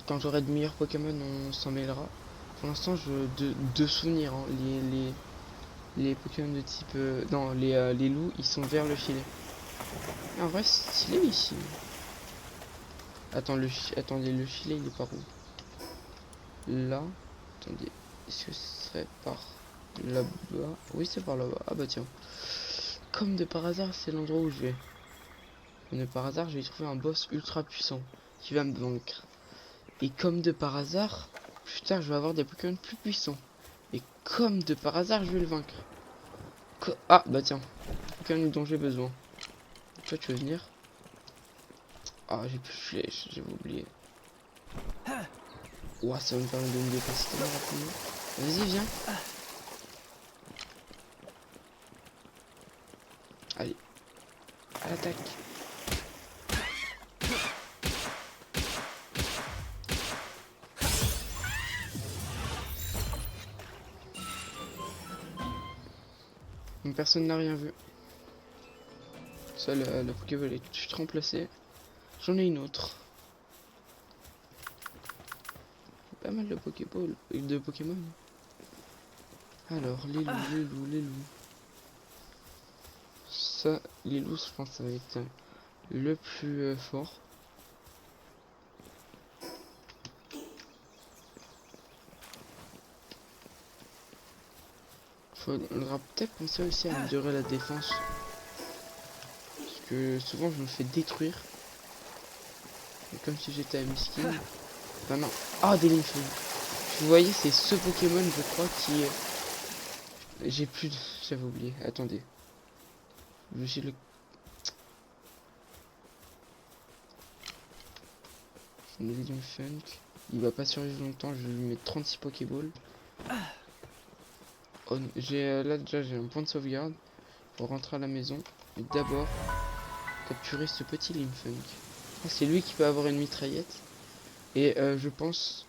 Quand j'aurai de meilleurs Pokémon, on s'en mêlera. Pour l'instant, de souvenirs, hein, les Pokémon de type... non, les loups, ils sont vers le filet. En vrai, c'est stylé ici. Attends, attendez, le filet, il est par où? Là. Attendez, est-ce que ce serait par là-bas? Oui, c'est par là-bas. Ah bah tiens. Comme de par hasard, c'est l'endroit où je vais. Comme de par hasard, je vais trouver un boss ultra puissant qui va me vaincre. Et comme de par hasard, plus tard, je vais avoir des Pokémon plus puissants. Et comme de par hasard, je vais le vaincre. Ah bah tiens, Pokémon dont j'ai besoin. Toi, tu veux venir? Ah, j'ai plus de flèches, j'avais oublié. Ouah, ça va me permettre de me dépasser tellement rapidement. Vas-y, viens. Allez, à l'attaque. Personne n'a rien vu. Ça, la Pokéball est tout de suite remplacée. J'en ai une autre. Pas mal de Pokéball, de Pokémon. Alors, les loups. Ça, les loups, je pense que ça va être le plus fort. Faudra peut-être penser aussi à améliorer la défense. Parce que souvent je me fais détruire. Comme si j'étais à miskin. Enfin non. Ah, des Linfo. Vous voyez, c'est ce Pokémon, je crois, qui... J'ai plus de... J'avais oublié. Attendez. J'ai le... Funk. Il va pas survivre longtemps, je vais lui mettre 36 Pokéballs. Oh, j'ai là déjà j'ai un point de sauvegarde pour rentrer à la maison. Mais d'abord, capturer ce petit Limfunk. Ah, c'est lui qui peut avoir une mitraillette. Et je pense...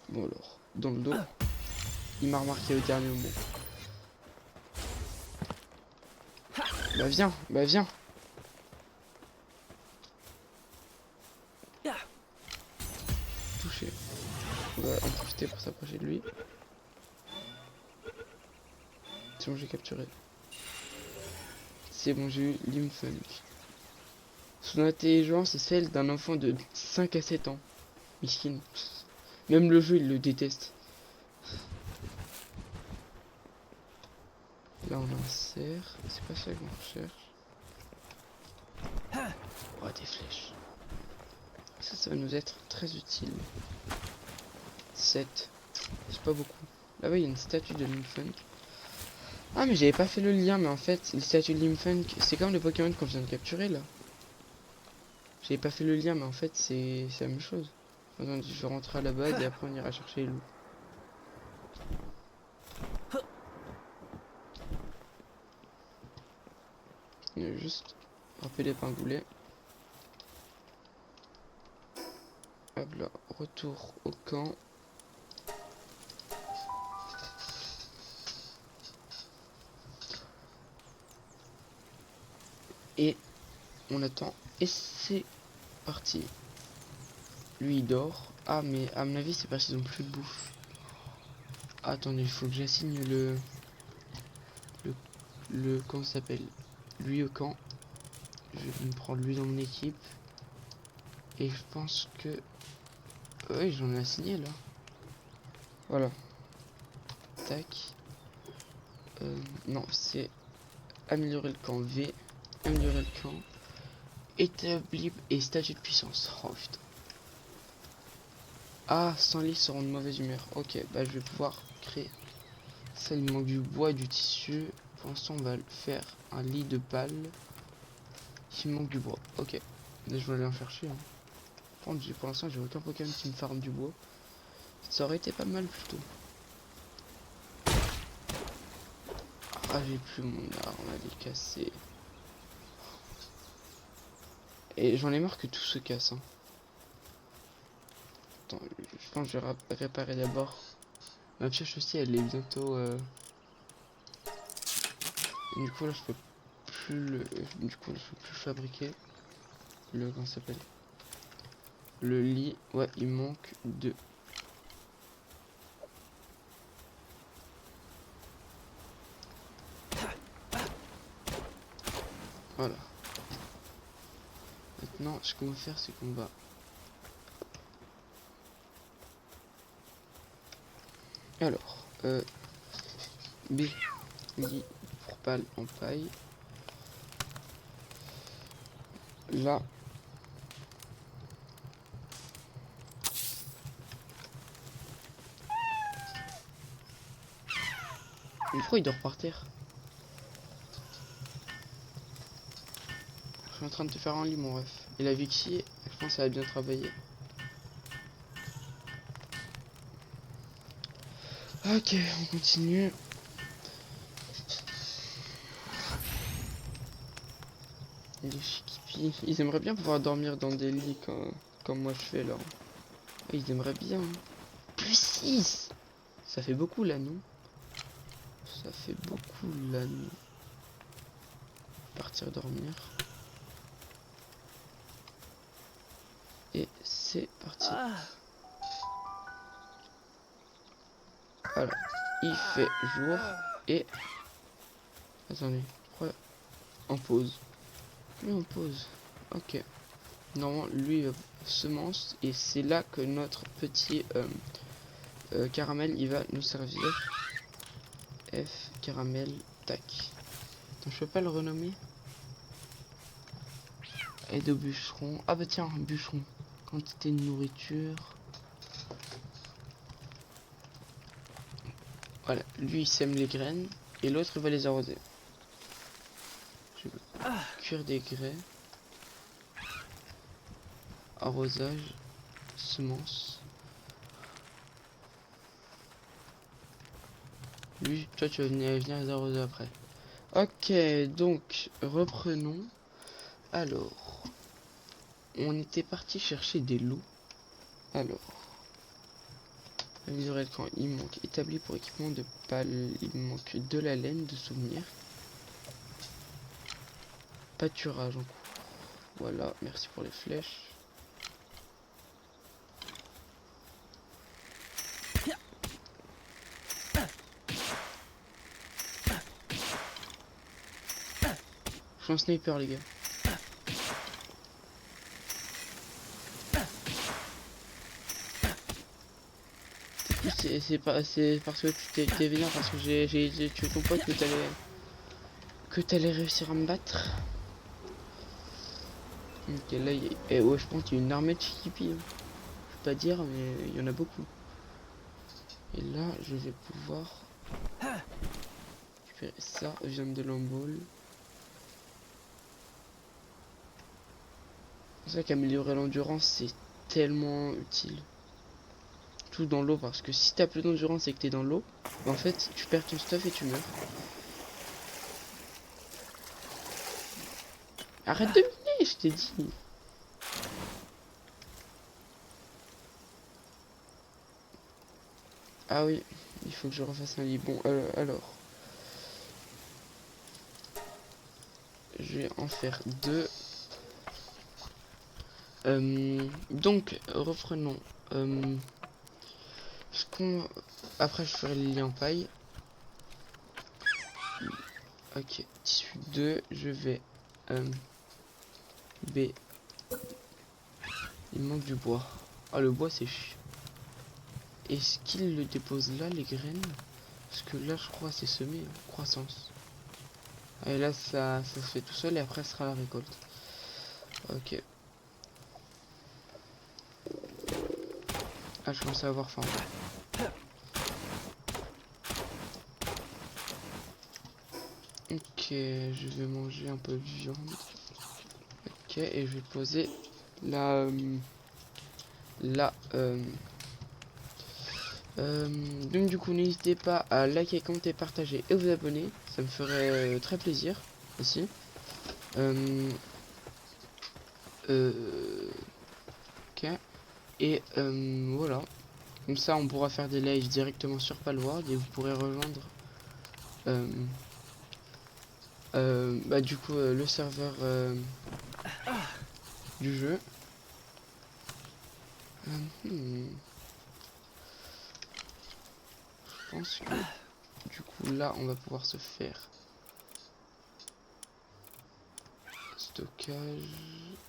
Bon alors, dans le dos, il m'a remarqué au dernier moment. Bah viens, bah viens. Touché. On va en profiter pour s'approcher de lui. C'est bon, j'ai capturé. C'est bon, j'ai eu Limfunk. Son intelligence est celle d'un enfant de 5 à 7 ans. Miskin. Même le jeu, il le déteste. Là, on a un cerf. C'est pas ça qu'on cherche. Oh, des flèches. Ça va nous être très utile. 7. C'est pas beaucoup. Là-bas, il y a une statue de Limfunk. Ah, mais j'avais pas fait le lien, mais en fait, les statues de Limfunk, c'est comme le Pokémon qu'on vient de capturer, là. J'avais pas fait le lien, mais en fait, c'est la même chose. Attends, je vais rentrer à la base et après, on ira chercher les loups. On a juste râper les pingoulets. Hop là, retour au camp. Et on attend. Et c'est parti. Lui il dort. Ah mais à mon avis c'est parce qu'ils ont plus de bouffe. Attendez, il faut que j'assigne le comment ça s'appelle, lui au camp. Je vais me prendre lui dans mon équipe. Et je pense que oui, j'en ai assigné là. Voilà. Tac. Non, c'est améliorer le camp V. Améliorer le camp. Établir et statut de puissance. Oh putain. Ah, 100 lits seront de mauvaise humeur. Ok, bah je vais pouvoir créer. Ça, il manque du bois et du tissu. Pour l'instant, on va faire un lit de palle. Il manque du bois. Ok. Là, je vais aller en chercher. Hein. Pour l'instant, j'ai aucun Pokémon qui me farme du bois. Ça aurait été pas mal plutôt. Ah, j'ai plus mon arme, elle est cassée. Et j'en ai marre que tout se casse. Hein. Attends, je pense que je vais réparer d'abord. Ma pioche aussi, elle est bientôt. Du coup, là, je peux plus le. Du coup, là, je peux plus fabriquer le. Comment ça s'appelle? Le lit. Ouais, il manque de. Voilà. Maintenant, ce qu'on va faire, c'est qu'on va. Alors, B, lit pour palle en paille. Là. Mais pourquoi il dort par terre? Je suis en train de te faire un lit, mon ref. Et la Vixie, je pense qu'elle a bien travaillé. Ok, on continue. Les chiquipis, ils aimeraient bien pouvoir dormir dans des lits comme moi je fais là. Ils aimeraient bien. Hein. Plus 6. Ça fait beaucoup là, non? Ça fait beaucoup là, non? Partir dormir. Et c'est parti. Voilà. Il fait jour et... Attendez, pourquoi en pause? Oui, en pause. Ok. Normalement, lui, semence. Et c'est là que notre petit caramel, il va nous servir. F, caramel, tac. Attends, je peux pas le renommer? Aide au bûcheron. Ah bah tiens, bûcheron. Quantité de nourriture. Voilà, lui il sème les graines et l'autre il va les arroser. Je vais cuire des grès. Arrosage. Semences. Lui, toi tu vas venir les arroser après. Ok, donc reprenons. Alors, on était parti chercher des loups. Alors, améliorer le camp, il manque établi pour équipement de pales, il manque de la laine de souvenir. Pâturage en cours. Voilà, merci pour les flèches. Je suis un sniper, les gars. C'est parce que tu t'es vénère parce que j'ai tué ton pote que t'allais réussir à me battre. Ok, là, ouais, je pense qu'il y a une armée de Chikipi. Hein. Je peux pas dire, mais il y en a beaucoup. Et là, je vais pouvoir récupérer ça, viande de l'embôle. C'est ça qu'améliorer l'endurance, c'est tellement utile. Tout dans l'eau, parce que si t'as plus d'endurance et que t'es dans l'eau, en fait, tu perds ton stuff et tu meurs. Arrête de miner, je t'ai dit. Ah oui, il faut que je refasse un lit. Bon, alors. Je vais en faire deux. Donc, reprenons. Ce qu'on... Après, je ferai les liens en paille. Ok, tissu 2, je vais... B. Il manque du bois. Ah, le bois, c'est chiant. Est-ce qu'il le dépose là, les graines? Parce que là, je crois, c'est semé. Hein. Croissance. Et là, ça se fait tout seul et après, ce sera la récolte. Ok. Ah, je commence à avoir faim. Ok, je vais manger un peu de viande. Ok, et je vais poser la... donc du coup, n'hésitez pas à liker, commenter, partager et vous abonner. Ça me ferait très plaisir aussi. Ok. Et voilà. Comme ça, on pourra faire des lives directement sur Palworld et vous pourrez rejoindre bah, du coup le serveur du jeu. Je pense que du coup là, on va pouvoir se faire stockage,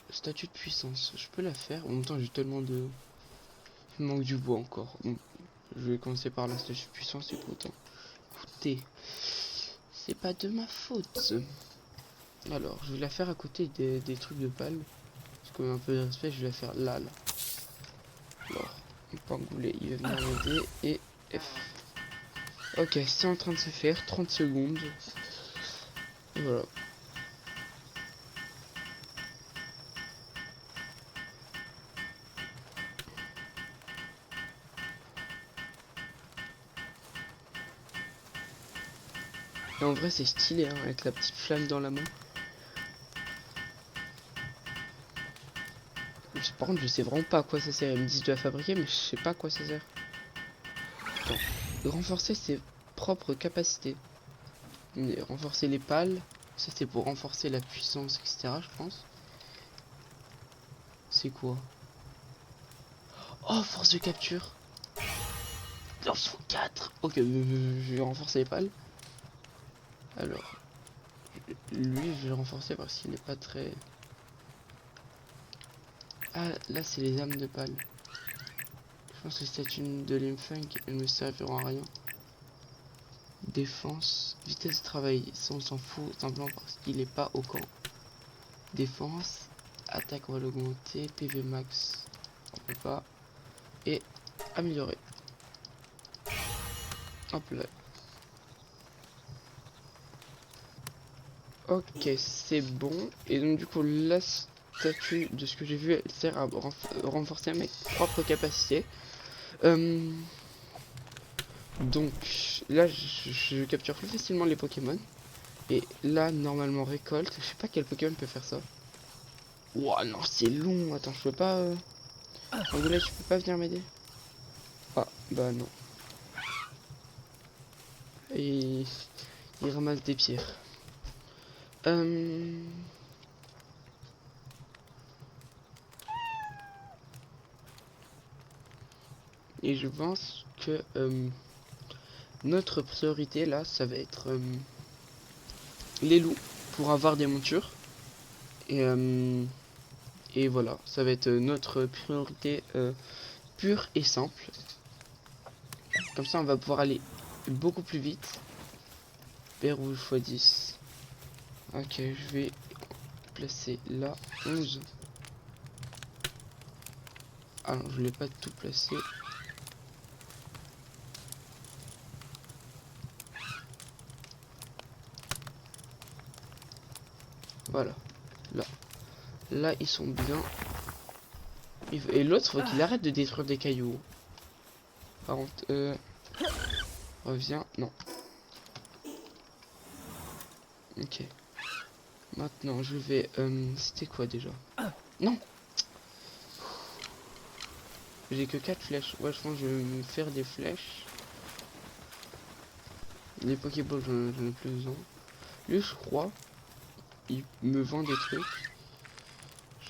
statue de puissance. Je peux la faire. En même temps, j'ai tellement de... Il me manque du bois encore. Bon, je vais commencer par la statue de puissance et pourtant. Écoutez, c'est pas de ma faute. Alors, je vais la faire à côté des trucs de pal. Parce que un peu de respect, je vais la faire là. Alors, Pangoulet, il va venir m'aider. Et F. Ok, c'est en train de se faire. 30 secondes. Et voilà. Et en vrai, c'est stylé, hein, avec la petite flamme dans la main. Par contre, je sais vraiment pas à quoi ça sert. Ils me disent de la fabriquer, mais je sais pas à quoi ça sert. Attends. Renforcer ses propres capacités. Renforcer les pales. Ça, c'est pour renforcer la puissance, etc. Je pense. C'est quoi? Oh, force de capture. Lance 4. Ok, je vais renforcer les pales. Alors, lui, je vais le renforcer parce qu'il n'est pas très... Ah, là, c'est les âmes de pales. Je pense que c'est une de l'Imfunk, elles me serviront à rien. Défense, vitesse de travail, ça on s'en fout simplement parce qu'il est pas au camp. Défense, attaque on va l'augmenter, PV max, on peut pas. Et améliorer. Hop là. Ok, c'est bon. Et donc du coup la statue de ce que j'ai vu, elle sert à renforcer mes propres capacités. Donc là je capture plus facilement les Pokémon. Et là normalement récolte. Je sais pas quel Pokémon peut faire ça. Ouah non c'est long. Attends je peux pas. Angoulême tu peux pas venir m'aider? Ah bah non. Et il ramasse des pierres. Et je pense que notre priorité là ça va être les loups. pour avoir des montures. Et voilà, ça va être notre priorité pure et simple. Comme ça, on va pouvoir aller beaucoup plus vite. Paix rouge x10. Ok, je vais placer là 11. Ah non, je ne l'ai pas tout placé. Voilà, là. Là, ils sont bien. Et l'autre, faut qu'il arrête de détruire des cailloux. Par contre, reviens. Non. Ok. Maintenant, je vais... c'était quoi déjà? Non. J'ai que 4 flèches. Ouais, je pense que je vais me faire des flèches. Les Pokéballs, j'en ai plus besoin. Lui, je crois, il me vend des trucs.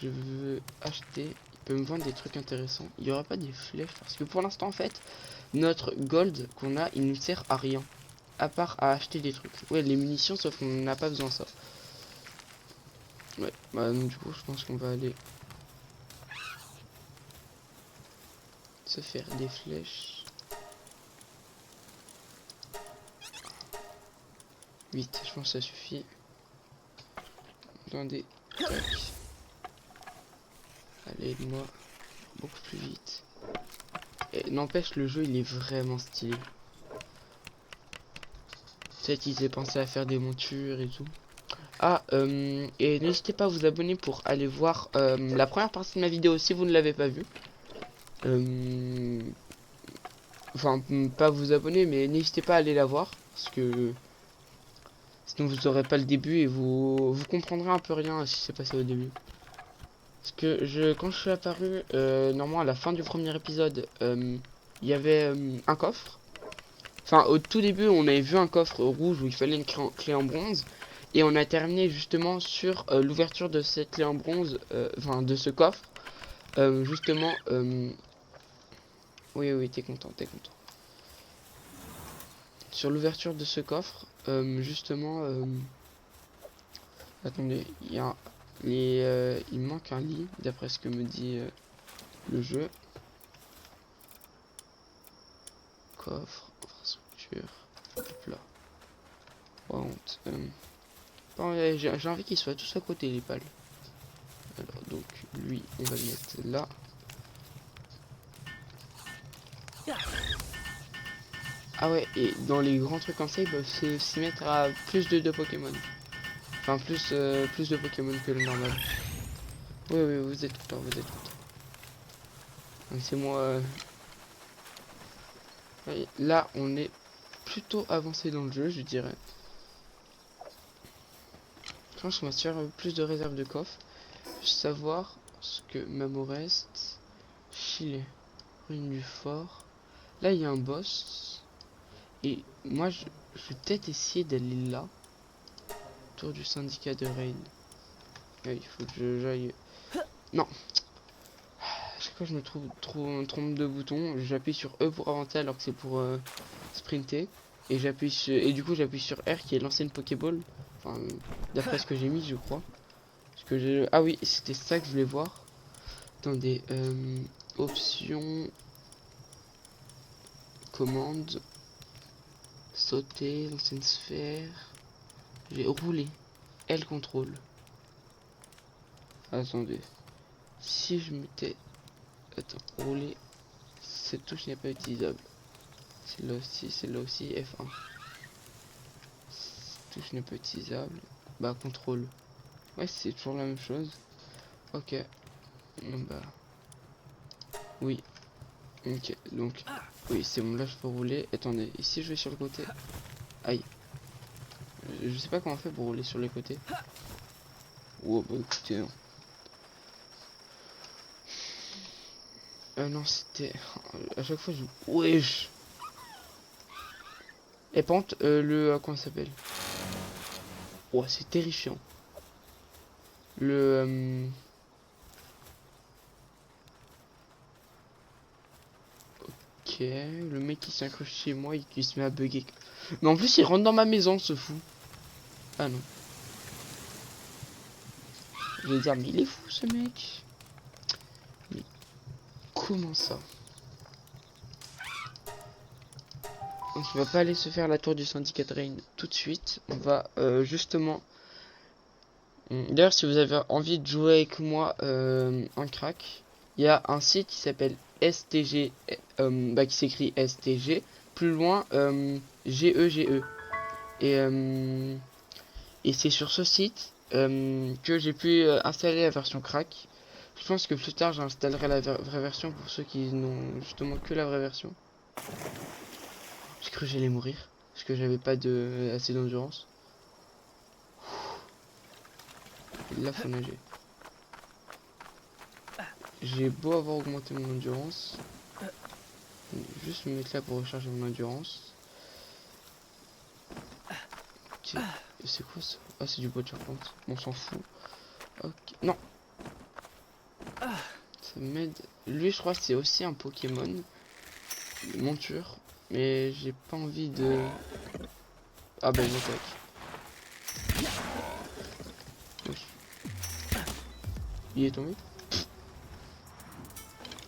Je veux acheter. Il peut me vendre des trucs intéressants. Il n'y aura pas des flèches. Parce que pour l'instant, en fait, notre gold qu'on a, il nous sert à rien. À part à acheter des trucs. Ouais, les munitions, sauf qu'on n'a pas besoin de ça. Ouais, bah donc, du coup, je pense qu'on va aller se faire des flèches. 8, je pense que ça suffit. Attendez. Tac. Allez, aide-moi. Beaucoup plus vite. Et n'empêche, le jeu, il est vraiment stylé. Peut-être qu'ils aient pensé à faire des montures et tout. Ah, et n'hésitez pas à vous abonner pour aller voir la première partie de ma vidéo si vous ne l'avez pas vue. Enfin, pas vous abonner, mais n'hésitez pas à aller la voir. Parce que sinon vous aurez pas le début et vous comprendrez un peu rien à ce qui s'est passé au début. Parce que quand je suis apparu, normalement à la fin du premier épisode, il y avait un coffre. Enfin, au tout début, on avait vu un coffre rouge où il fallait une clé en bronze. Et on a terminé justement sur l'ouverture de cette clé en bronze, enfin de ce coffre. Justement, oui, oui, t'es content, t'es content. Sur l'ouverture de ce coffre, justement, attendez, il manque un lit, d'après ce que me dit le jeu. Coffre, infrastructure, hop là. Honte. J'ai envie qu'ils soient tous à côté, les pales. Alors, donc, lui, on va le mettre là. Ah ouais, et dans les grands trucs comme ça, ils peuvent s'y mettre à plus de Pokémon. Enfin, plus de Pokémon que le normal. Oui, oui, vous êtes content, vous êtes content. C'est moi... ouais, là, on est plutôt avancé dans le jeu, je dirais. Franchement, je vais faire plus de réserves de coffre. Juste savoir ce que Mamo reste. Chili, ruine du fort. Là, il y a un boss. Et moi, je vais peut-être essayer d'aller là. Tour du syndicat de Raid. Il faut que j'aille... Non. À chaque fois, je me trompe de bouton. J'appuie sur E pour avancer alors que c'est pour sprinter. Et j'appuie sur... Et du coup, j'appuie sur R qui est l'ancienne Pokéball. Enfin, d'après ce que j'ai mis, je crois. Parce que j'ai... Ah oui, c'était ça que je voulais voir. Attendez. Options. Commande. Sauter, lancer une sphère. J'ai roulé. L contrôle. Attendez. Si je mettais... Attends, rouler. Cette touche n'est pas utilisable. C'est là aussi F1. Cette touche n'est pas utilisable. Bah, contrôle. Ouais, c'est toujours la même chose. Ok. Bah. Oui. Ok, donc. Oui, c'est bon, là je peux rouler. Attendez, ici je vais sur le côté. Aïe. Je sais pas comment on fait pour rouler sur les côtés. Oh, bah écoutez. Non, c'était... À chaque fois, je... Wesh. Et par contre, comment ça s'appelle? Oh, c'est terrifiant. Ok, le mec qui s'incruste chez moi et qui se met à bugger. Mais en plus, il rentre dans ma maison, ce fou. Ah non. Je vais dire, mais il est fou ce mec. Mais comment ça? Donc on va pas aller se faire la tour du syndicat de Rain tout de suite. On va justement... D'ailleurs, si vous avez envie de jouer avec moi en crack, il y a un site qui s'appelle STG, qui s'écrit STG, plus loin GEGE. Et c'est sur ce site que j'ai pu installer la version crack. Je pense que plus tard j'installerai la vraie version pour ceux qui n'ont justement que la vraie version. J'ai cru que j'allais mourir parce que j'avais pas assez d'endurance. Là faut nager. J'ai beau avoir augmenté mon endurance. Juste me mettre là pour recharger mon endurance. Ok. C'est quoi ça? Ah c'est du bois de charpente. On s'en fout. Ok. Non. Ça m'aide. Lui je crois que c'est aussi un Pokémon. Monture. Mais j'ai pas envie de... Ah bah il m'attaque. Wesh. Il est tombé?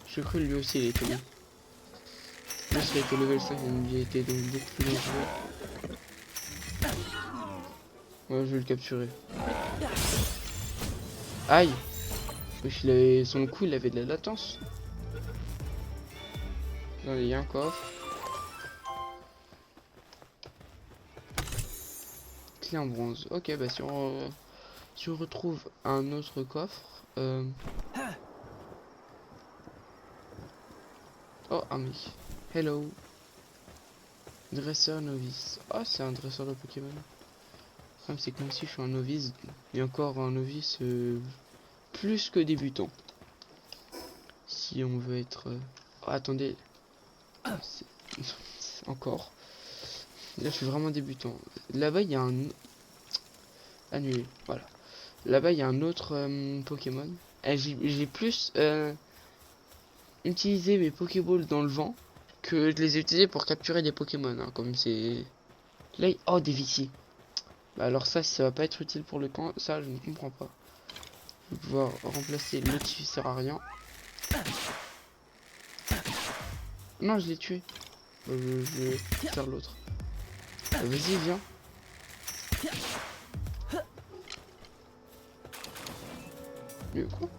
Je crois que lui aussi il est tombé. Lui s'il était level 5 il était donc beaucoup plus dangereux. Ouais je vais le capturer. Aïe. Wesh, son coup il avait de la latence. Non, il y a un coffre. Clé en bronze. Ok bah si on retrouve un autre coffre. Oh un mec. Hello. Dresseur novice. Ah c'est un dresseur de Pokémon. Le problème c'est que moi aussi je suis un novice. Et encore un novice plus que débutant. Si on veut être... Oh, attendez. Encore. Là je suis vraiment débutant. Là-bas il y a un... Annulé. Voilà. Là-bas il y a un autre Pokémon. J'ai plus utilisé mes Pokéballs dans le vent que je les ai utilisés pour capturer des Pokémon. Hein, comme c'est... Là, oh des Vixie. Bah alors ça va pas être utile pour le camp. Ça je ne comprends pas. Je vais pouvoir remplacer l'autre qui sert à rien. Non je l'ai tué. Je vais faire l'autre. Vas-y viens. Mais quoi?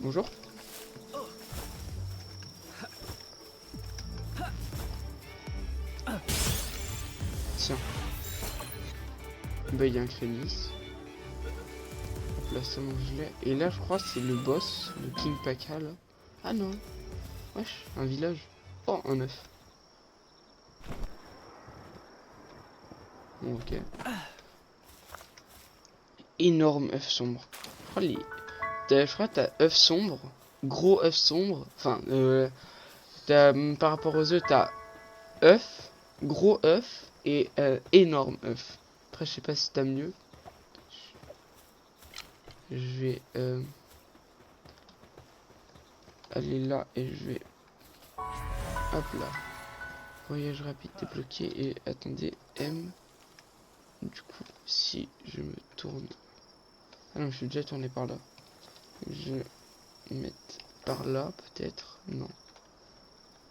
Bonjour. Tiens. Bah il y a un Crénis. Là c'est mon gilet. Et là je crois que c'est le boss, le King Paka là. Ah non. Wesh, un village. Oh un œuf. Bon ok. Énorme œuf sombre. Je crois que t'as œuf sombre, gros œuf sombre. Enfin, par rapport aux œufs, t'as œuf, gros œuf et énorme œuf. Après, je sais pas si t'as mieux. Je vais aller là et je vais... Hop là. Voyage rapide débloqué et attendez, M. Du coup, si je me tourne... Ah non, je suis déjà tourné par là. Je vais mettre par là, peut-être. Non.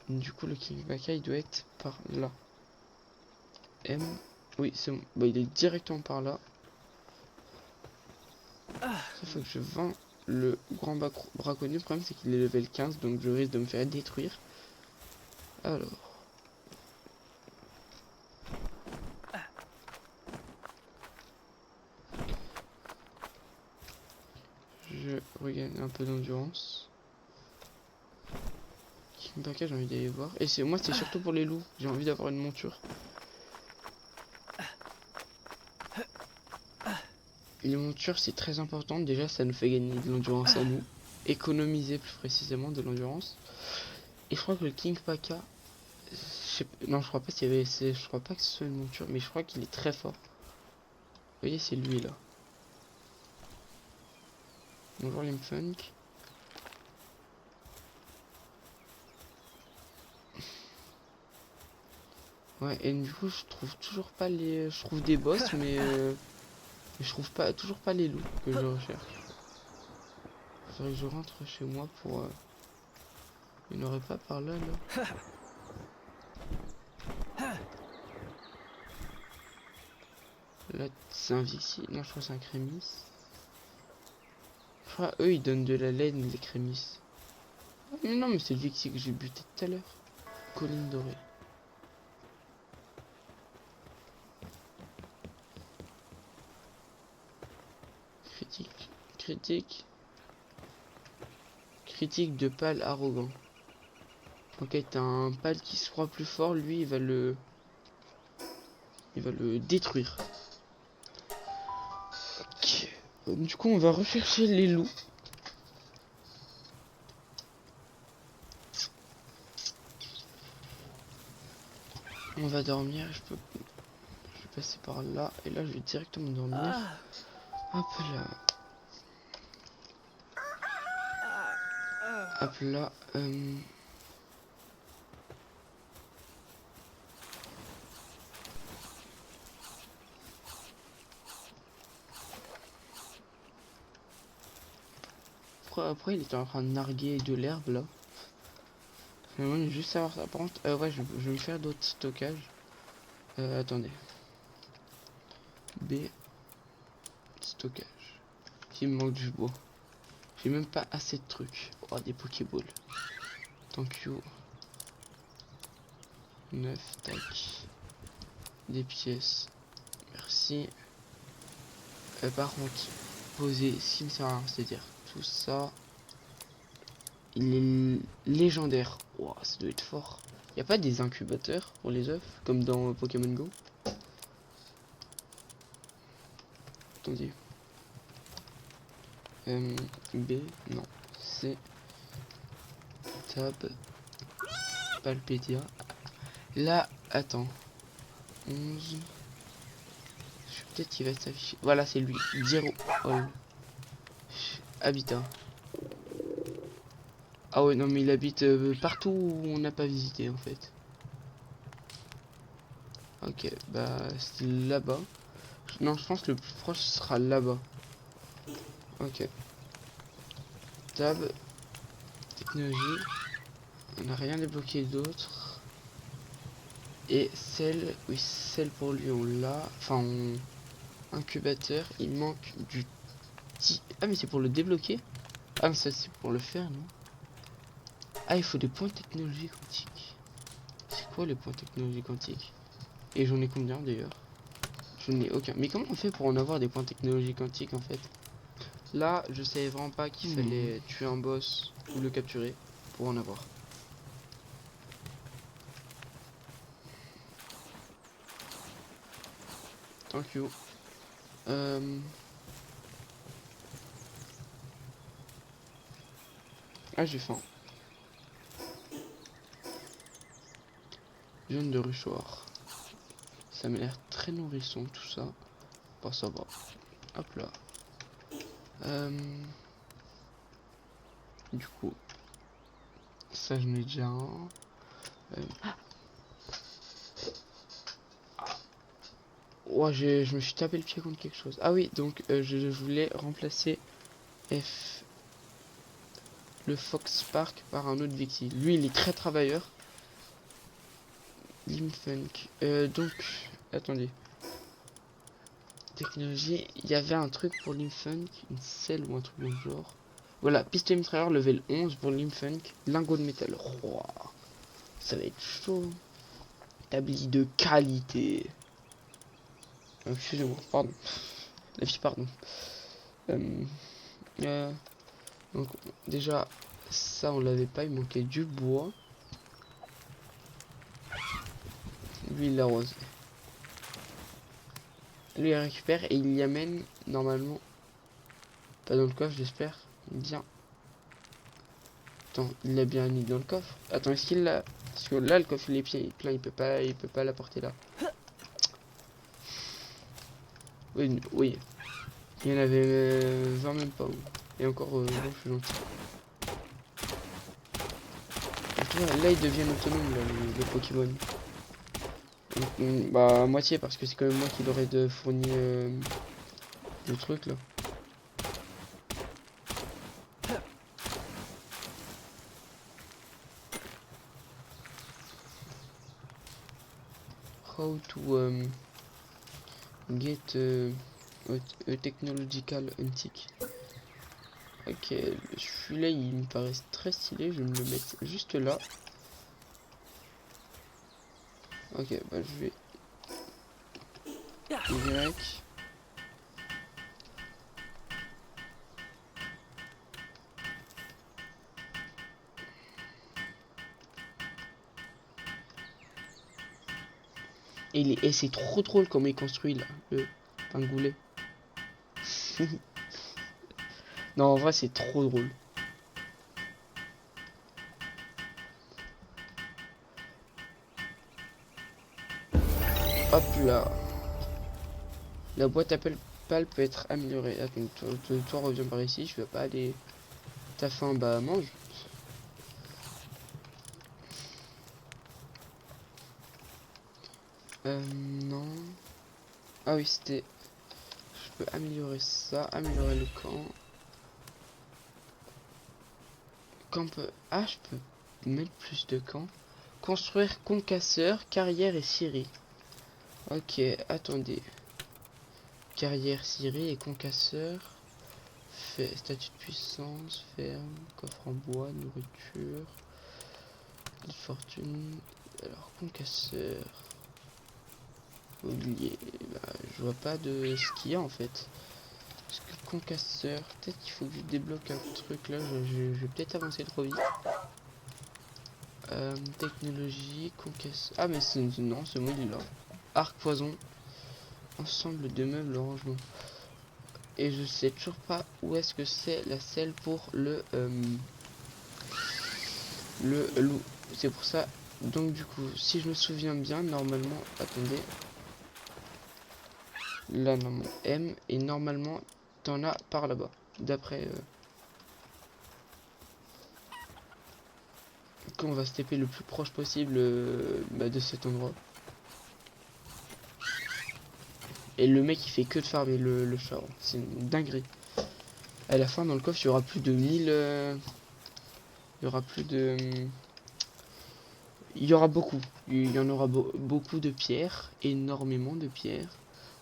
Du coup, le King Baka, il doit être par là. M. Oui, c'est bon. Bah, il est directement par là. Ça fait que je vends le grand braconnier. Le problème, c'est qu'il est level 15, donc je risque de me faire détruire. Alors. Je regagne un peu d'endurance. King Baka, j'ai envie d'aller voir. Et moi, c'est surtout pour les loups. J'ai envie d'avoir une monture. Les montures, c'est très important. Déjà, ça nous fait gagner de l'endurance à nous. Économiser plus précisément de l'endurance. Et je crois que le King Paka, non, je crois pas qu'il y avait, je crois pas que ce soit une monture, mais je crois qu'il est très fort. Vous voyez, c'est lui là. Bonjour Limfunk. Ouais, et du coup, je trouve toujours pas les... Je trouve des boss, mais je trouve pas toujours pas les loups que je recherche. Faudrait que je rentre chez moi pour... Il n'y en aurait pas par là, là. Là, c'est un Vixi. Non, je crois que c'est un Crémis. Je crois, eux, ils donnent de la laine, les Crémis. Ah, mais non, mais c'est le Vixi que j'ai buté tout à l'heure. Colline dorée. Critique. Critique. Critique de pâle arrogant. Ok, t'as un pâle qui se croit plus fort, lui, il va le détruire. Ok. Du coup, on va rechercher les loups. On va dormir, je vais passer par là, et là je vais directement dormir. Hop là. Hop là. Pourquoi il était en train de narguer de l'herbe là? J'aimerais juste savoir ça. Par contre, ouais, je vais me faire d'autres stockages. Attendez. B. Stockage. Il me manque du bois. J'ai même pas assez de trucs. Oh, des Pokéballs. Thank you. 9, tac. Des pièces. Merci. Par contre, poser ce qui me sert à rien, c'est-à-dire tout ça. Il est légendaire. Wow, ça doit être fort. Y a pas des incubateurs pour les œufs comme dans Pokémon Go? Attendez. B, non. C. Tab. Palpedia. Là, attends. 11. Peut-être qu'il va s'afficher. Voilà, c'est lui. 0 Hall. Habitat. Ah ouais, non, mais il habite partout où on n'a pas visité en fait. Ok, bah c'est là-bas. Non, je pense que le plus proche sera là-bas. Ok. Tab. Technologie. On n'a rien débloqué d'autre. Et celle. Oui, celle pour lui, on l'a. Enfin, incubateur. Il manque du... Ah, mais c'est pour le débloquer? Ah, mais ça c'est pour le faire, non? Ah, il faut des points de technologie quantique. C'est quoi les points de technologie quantique? Et j'en ai combien d'ailleurs? Je n'ai aucun. Mais comment on fait pour en avoir des points de technologie quantique en fait? Là, je savais vraiment pas qu'il fallait tuer un boss ou le capturer pour en avoir. Thank you. Ah, j'ai faim. Viande de ruchoir. Ça m'a l'air très nourrissant tout ça. Bon, ça va. Hop là. Du coup, ça je mets déjà un. Oh, je me suis tapé le pied contre quelque chose. Ah oui, donc je voulais remplacer F. Le Fox Park par un autre Vixi. Lui, il est très travailleur. Limfunk. Donc, attendez. Technologie, il y avait un truc pour Limfunk, une selle ou un truc dans le genre. Voilà, pistolet mitrailleur level 11 pour Limfunk. Lingot de métal. Oh, ça va être chaud. Établi de qualité. Excusez-moi, pardon. La fille, pardon. Donc, déjà, ça on l'avait pas, il manquait du bois. Lui, il l'arrose. Lui, il récupère et il y amène normalement. Pas dans le coffre, j'espère. Bien. Attends, il l'a bien mis dans le coffre. Attends, est-ce qu'il l'a? Parce que là, le coffre il est plein, il peut pas l'apporter là. Oui, oui. Il y en avait 20 même pas. Et encore, bon, je suis gentil. Et tu vois, là, ils deviennent autonomes, là, les Pokémon. Bah à moitié parce que c'est quand même moi qui leur ai fourni le truc là. How to get a technological antique. Ok, celui-là il me paraît très stylé, je vais me le mettre juste là. Ok, bah je vais Y. Et c'est trop drôle comment il construit là, le pingoulet. Non, en vrai, c'est trop drôle. Hop là. La boîte à pal peut être améliorée. Attends, toi reviens par ici, je vais pas aller. T'as faim, bah mange. Non. Ah oui, c'était. Je peux améliorer ça, améliorer le camp. Ah, je peux mettre plus de camps. Construire concasseur, carrière et scierie. Ok, attendez. Carrière, scierie et concasseur. Statut de puissance, ferme, coffre en bois, nourriture, de fortune. Alors, concasseur. Oublié. Bah, je vois pas de ce qu'il y a en fait. Parce que concasseur, peut-être qu'il faut que je débloque un truc là. Je vais peut-être avancer trop vite. Technologie, concasseur. Ah, mais non, c'est moi il est là. Arc poison. Ensemble de meubles rangement. Et je sais toujours pas où est-ce que c'est la selle pour le loup. C'est pour ça. Donc du coup, si je me souviens bien, normalement, attendez. Là, normalement, M. Et normalement, t'en as par là-bas. D'après... qu'on va se taper le plus proche possible de cet endroit. Et le mec, il fait que de farmer le chat. C'est une dinguerie. À la fin, dans le coffre, il y aura plus de 1000... il y aura plus de... il y aura beaucoup. Il y en aura beaucoup de pierres. Énormément de pierres.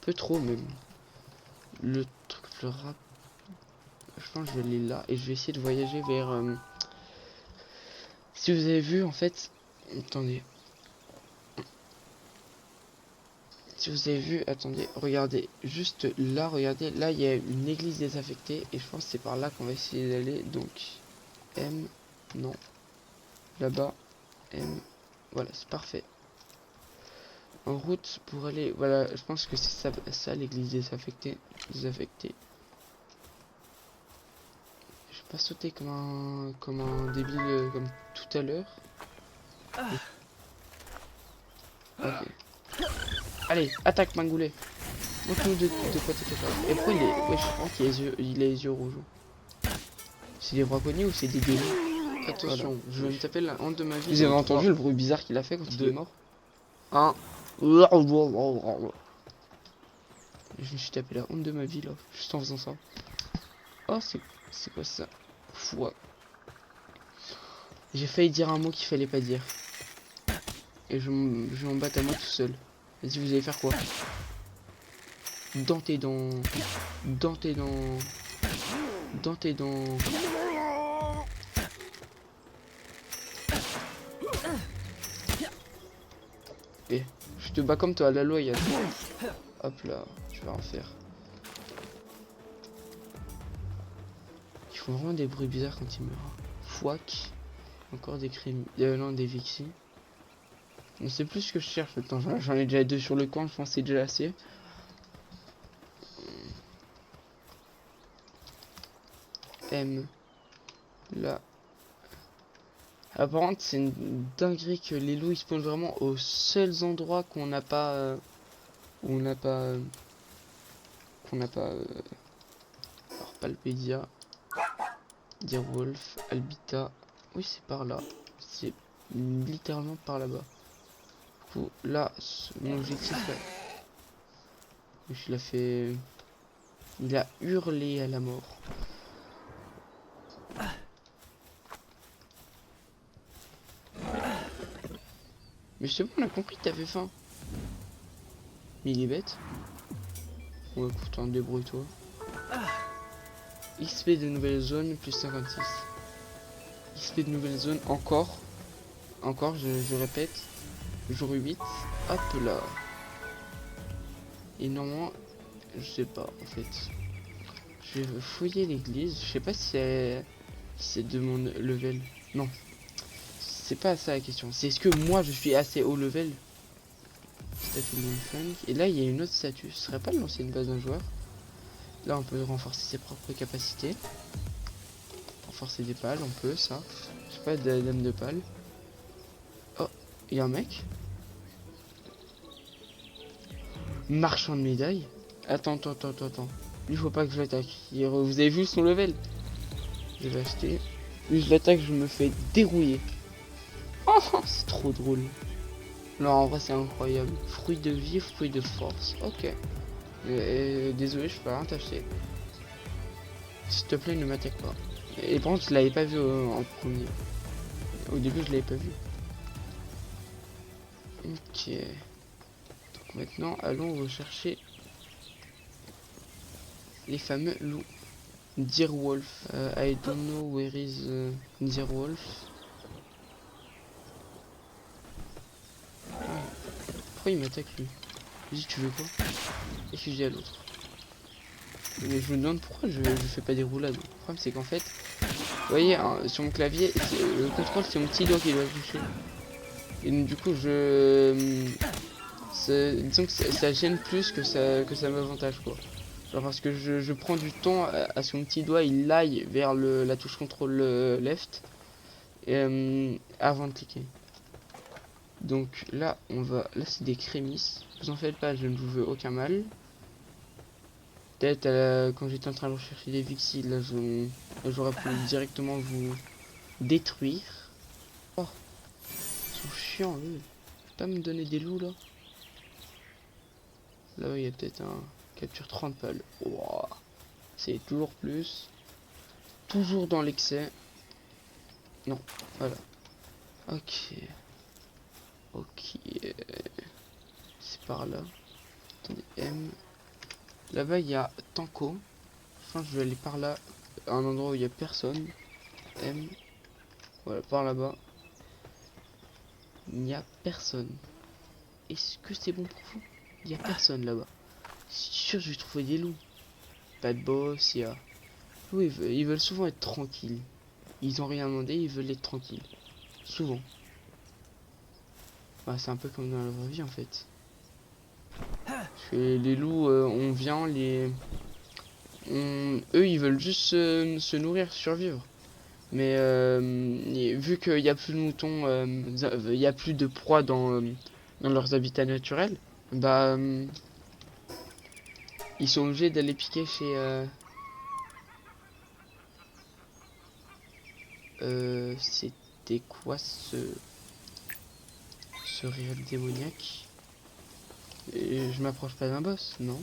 Peu trop même. Le truc le rap. Je pense que je vais aller là. Et je vais essayer de voyager vers... Si vous avez vu en fait... Attendez. Si vous avez vu, attendez, regardez. Juste là, regardez. Là, il y a une église désaffectée. Et je pense que c'est par là qu'on va essayer d'aller. Donc, M. Non. Là-bas. M. Voilà, c'est parfait. En route pour aller... Voilà, je pense que c'est ça l'église désaffectée. Désaffectée. Je vais pas sauter comme un débile comme tout à l'heure. Ok. Allez, attaque Mangoulet. Montre-nous de quoi t'es capable. Et pourquoi il est... Ouais, je crois qu'il a les yeux rouges. C'est des braconniers ou c'est des démons? Attention, voilà. Je vais me taper la honte de ma vie. Vous avez entendu le bruit bizarre qu'il a fait quand il est mort? 1. Je me suis tapé la honte de ma vie là, juste en faisant ça. Oh, c'est quoi ça? Foi. J'ai failli dire un mot qu'il fallait pas dire. Et je m'en batte à moi tout seul. Vas-y, vous allez faire quoi? Dans tes dents. Dans tes dents. Dans tes dents. Eh, je te bats comme toi, la loi, il y a... Hop là, je vais en faire. Ils font vraiment des bruits bizarres quand ils meurent. Fouac. Encore des crimes. Non, des Vixi. On sait plus ce que je cherche. Attends, j'en ai déjà deux sur le coin, je pense que c'est déjà assez. M. Là. Apparemment, c'est une dinguerie que les loups ils spawnent vraiment aux seuls endroits qu'on n'a pas. Où on n'a pas. Qu'on n'a pas. Alors, Palpedia. Direwolf. Albita. Oui, c'est par là. C'est littéralement par là-bas. coup, là, mon objectif là. Je l'ai fait. Il a hurlé à la mort. Mais c'est bon, on a compris que t'avais faim. Mais il est bête. Ouais, pourtant, débrouille-toi. XP de nouvelles zones, plus 56. XP de nouvelles zones, encore. Encore, je répète. Jour 8. Hop là. Et normalement, je sais pas, en fait. Je vais fouiller l'église. Je sais pas si c'est de mon level. Non. C'est pas ça la question. C'est est-ce que moi, je suis assez haut level? Statue de Moonfang. Et là, il y a une autre statue. Ce serait pas de lancer une base d'un joueur. Là, on peut renforcer ses propres capacités. Renforcer des pales, on peut, ça. Je sais pas, dame de pales. Oh, il y a un mec. Marchand de médailles. Attends. Lui, faut pas que je l'attaque. Vous avez vu son level? Je vais acheter. Lui, je l'attaque, je me fais dérouiller. Oh, c'est trop drôle. Non, en vrai, c'est incroyable. Fruit de vie, fruit de force. Ok. Désolé, je peux rien t'acheter. S'il te plaît, ne m'attaque pas. Et par contre, je l'avais pas vu en premier. Au début, je l'avais pas vu. Ok. Donc maintenant, allons rechercher les fameux loups. Deerwolf. I don't know where is Deerwolf. Pourquoi il m'attaque lui? Vas-y, tu veux quoi? Et je dis à l'autre. Mais je me demande pourquoi je fais pas des roulades. Le problème c'est qu'en fait, vous voyez, hein, sur mon clavier, le contrôle c'est mon petit doigt qui doit toucher. Et donc, du coup, disons que ça gêne plus que ça m'avantage quoi. Genre parce que je prends du temps à ce que mon petit doigt il aille vers la touche contrôle left avant de cliquer. Donc là on va. Là c'est des crémisses. Vous en faites pas, je ne vous veux aucun mal. Peut-être quand j'étais en train de rechercher des Vixi, là j'aurais pu directement vous détruire. Oh, ils sont chiants eux. Pas me donner des loups là. Là il y a peut-être un capture 30 pales. Wow. C'est toujours plus. Toujours dans l'excès. Non, voilà. Ok. Ok. C'est par là. Attendez, M. Là-bas il y a Tanko. Je pense que je vais aller par là. À un endroit où il n'y a personne. M. Voilà, par là-bas. Il n'y a personne. Est-ce que c'est bon pour vous? Il n'y a personne là-bas. C'est sûr je vais trouver des loups. Pas de boss, il y a. Oui, ils veulent souvent être tranquilles. Ils ont rien demandé, ils veulent être tranquilles. Souvent. Bah, c'est un peu comme dans la vraie vie en fait. Parce que les loups, on vient, eux ils veulent juste se nourrir, survivre. Mais vu qu'il n'y a plus de moutons, il n'y a plus de proie dans leurs habitats naturels, bah ils sont obligés d'aller piquer chez c'était quoi ce rire démoniaque? Et je m'approche pas d'un boss, non?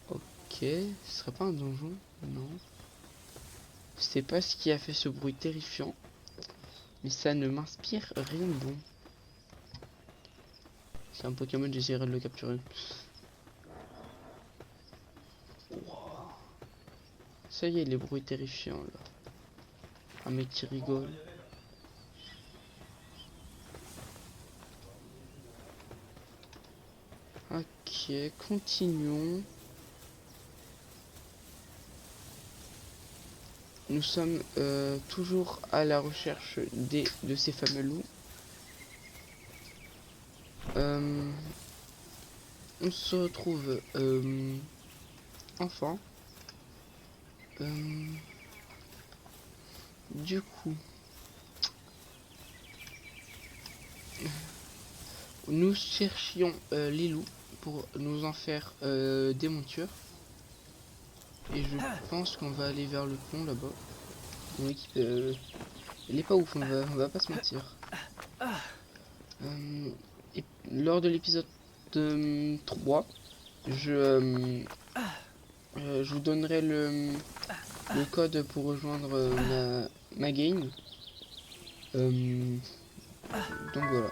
Ok, ce serait pas un donjon? Non. C'est pas ce qui a fait ce bruit terrifiant, mais ça ne m'inspire rien de bon. C'est un Pokémon, j'essaierai de le capturer. Wow. Ça y est, les bruits terrifiants là. Un mec qui rigole. Ok, continuons. Nous sommes toujours à la recherche de ces fameux loups. On se retrouve enfin. Du coup, nous cherchions les loups pour nous en faire des montures. Et je pense qu'on va aller vers le pont là-bas. Mon équipe, elle est pas ouf, on va pas se mentir. Et lors de l'épisode 3, je vous donnerai le code pour rejoindre ma game. Donc voilà.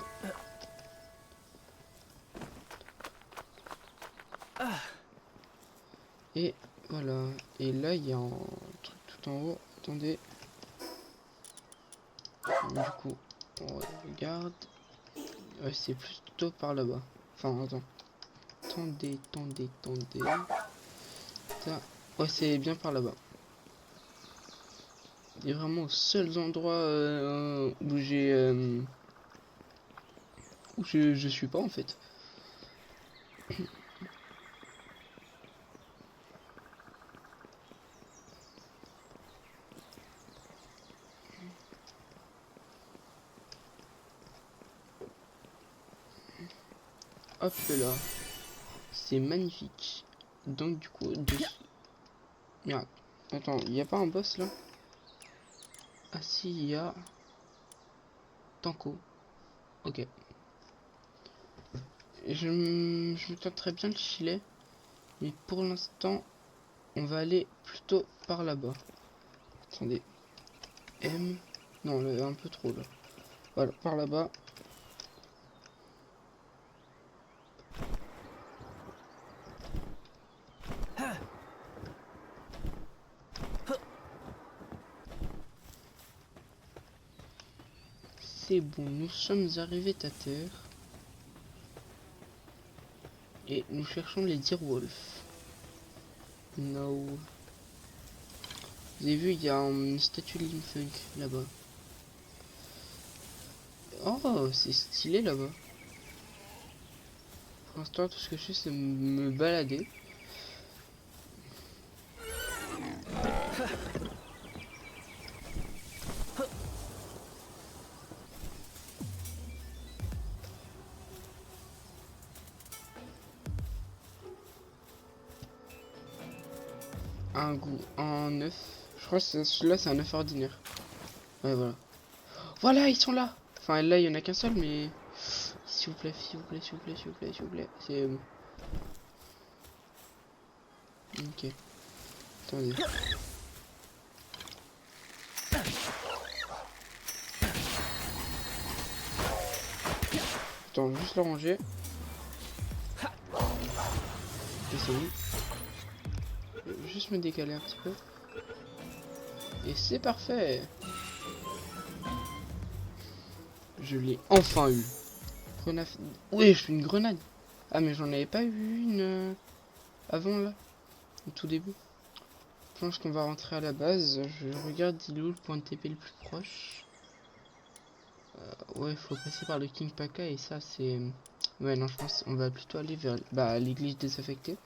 Et voilà. Et là, il y a un truc tout en haut. Attendez. Du coup, on regarde. Ouais, c'est plutôt par là-bas. Enfin, attends. Attendez. Ça. Ouais, c'est bien par là-bas. Il est vraiment aux seuls endroits où je suis pas en fait. Hop là. C'est magnifique. Donc du coup, merde. Attends, il n'y a pas un boss là? Ah si, il y a Tanko. Ok. Je me tenterais bien le filet. Mais pour l'instant, on va aller plutôt par là-bas. Attendez. M. Non, là, un peu trop là. Voilà, par là-bas. C'est bon, nous sommes arrivés à terre. Et nous cherchons les Direwolf. No. Vous avez vu, il y a une statue de Limfunk là-bas. Oh, c'est stylé là-bas. Pour l'instant, tout ce que je fais, c'est me balader. Un goût, un œuf. Je crois que celui-là, c'est un œuf ordinaire. Ouais, voilà. Voilà, ils sont là. Enfin, là, il y en a qu'un seul, mais... S'il vous plaît, s'il vous plaît, s'il vous plaît, s'il vous plaît, s'il vous plaît. C'est... Ok. Attendez. Attends, juste le ranger. Et c'est bon. Je vais juste me décaler un petit peu. Et c'est parfait. Je l'ai enfin eu. Grenade. Oui, je suis une grenade. Ah, mais j'en avais pas eu une avant là, au tout début. Je pense qu'on va rentrer à la base. Je regarde il est où le point de TP le plus proche. Ouais, il faut passer par le King Paka et ça c'est... Ouais, non, je pense qu'on va plutôt aller vers l'église désaffectée.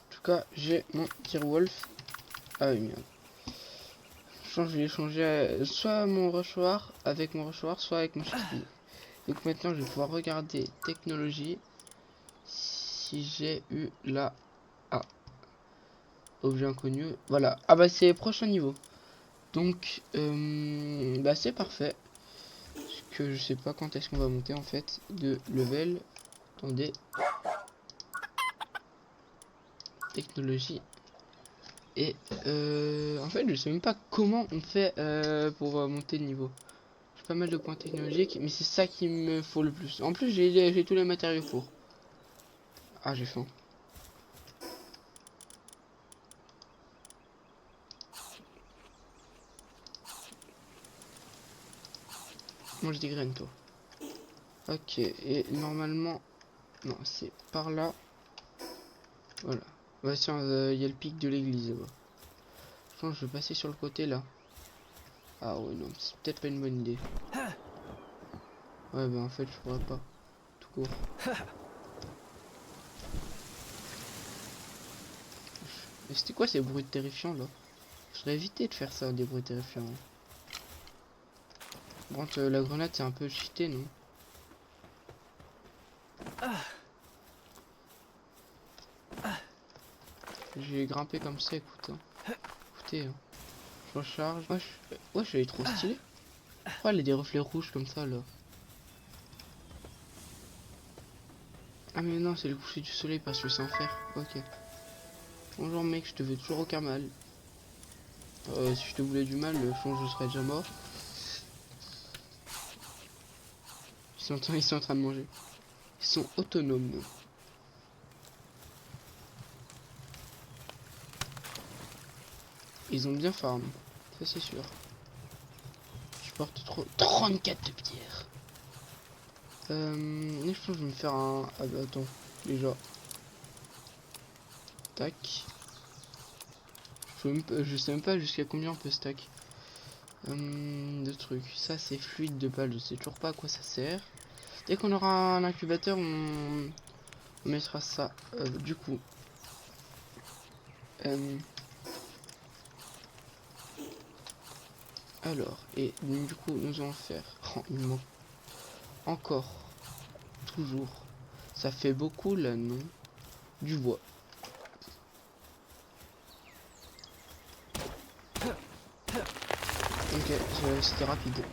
En tout cas, j'ai mon Direwolf. Ah oui, merde. Je vais échanger soit mon rushoir avec mon rushoir, soit avec mon châssis. Donc maintenant, je vais pouvoir regarder technologie. Si j'ai eu la... Ah, objet inconnu. Voilà. Ah bah c'est prochain niveau. Donc, bah c'est parfait. Parce que je sais pas quand est-ce qu'on va monter en fait de level. Attendez. Technologie. Et en fait, je sais même pas comment on fait pour monter de niveau. J'ai pas mal de points technologiques, mais c'est ça qui me faut le plus. En plus, j'ai tous les matériaux pour. Ah, j'ai faim. Mange des graines, toi. Ok, et normalement... Non, c'est par là. Voilà. Bah tiens, il y a le pic de l'église là-bas. Je pense que je vais passer sur le côté là. Ah ouais, non, c'est peut-être pas une bonne idée. Ouais, bah en fait, je pourrais pas. Tout court. Mais c'était quoi ces bruits terrifiants là? Je serais évité de faire ça, des bruits terrifiants. Bon, la grenade c'est un peu cheaté, non? J'ai grimpé comme ça, écoute. Hein. Écoutez, hein. Je recharge. Ouais, je suis trop stylé. Pourquoi elle a des reflets rouges comme ça là? Ah mais non, c'est le coucher du soleil parce que c'est en fer. Ok. Bonjour mec, je te veux toujours aucun mal. Si je te voulais du mal, je pense que je serais déjà mort. Ils sont en train de manger. Ils sont autonomes. Ils ont bien farm. Ça c'est sûr. Je porte trop 34 de pierre. Je pense que je vais me faire un... Ah bah attends, déjà. Tac. Je sais même pas jusqu'à combien on peut stack. De trucs. Ça c'est fluide de balle, je sais toujours pas à quoi ça sert. Dès qu'on aura un incubateur, on mettra ça. Du coup. Alors, et du coup, nous allons faire... Oh, il manque encore. Toujours. Ça fait beaucoup là, non? Du bois. Ok, c'était rapide.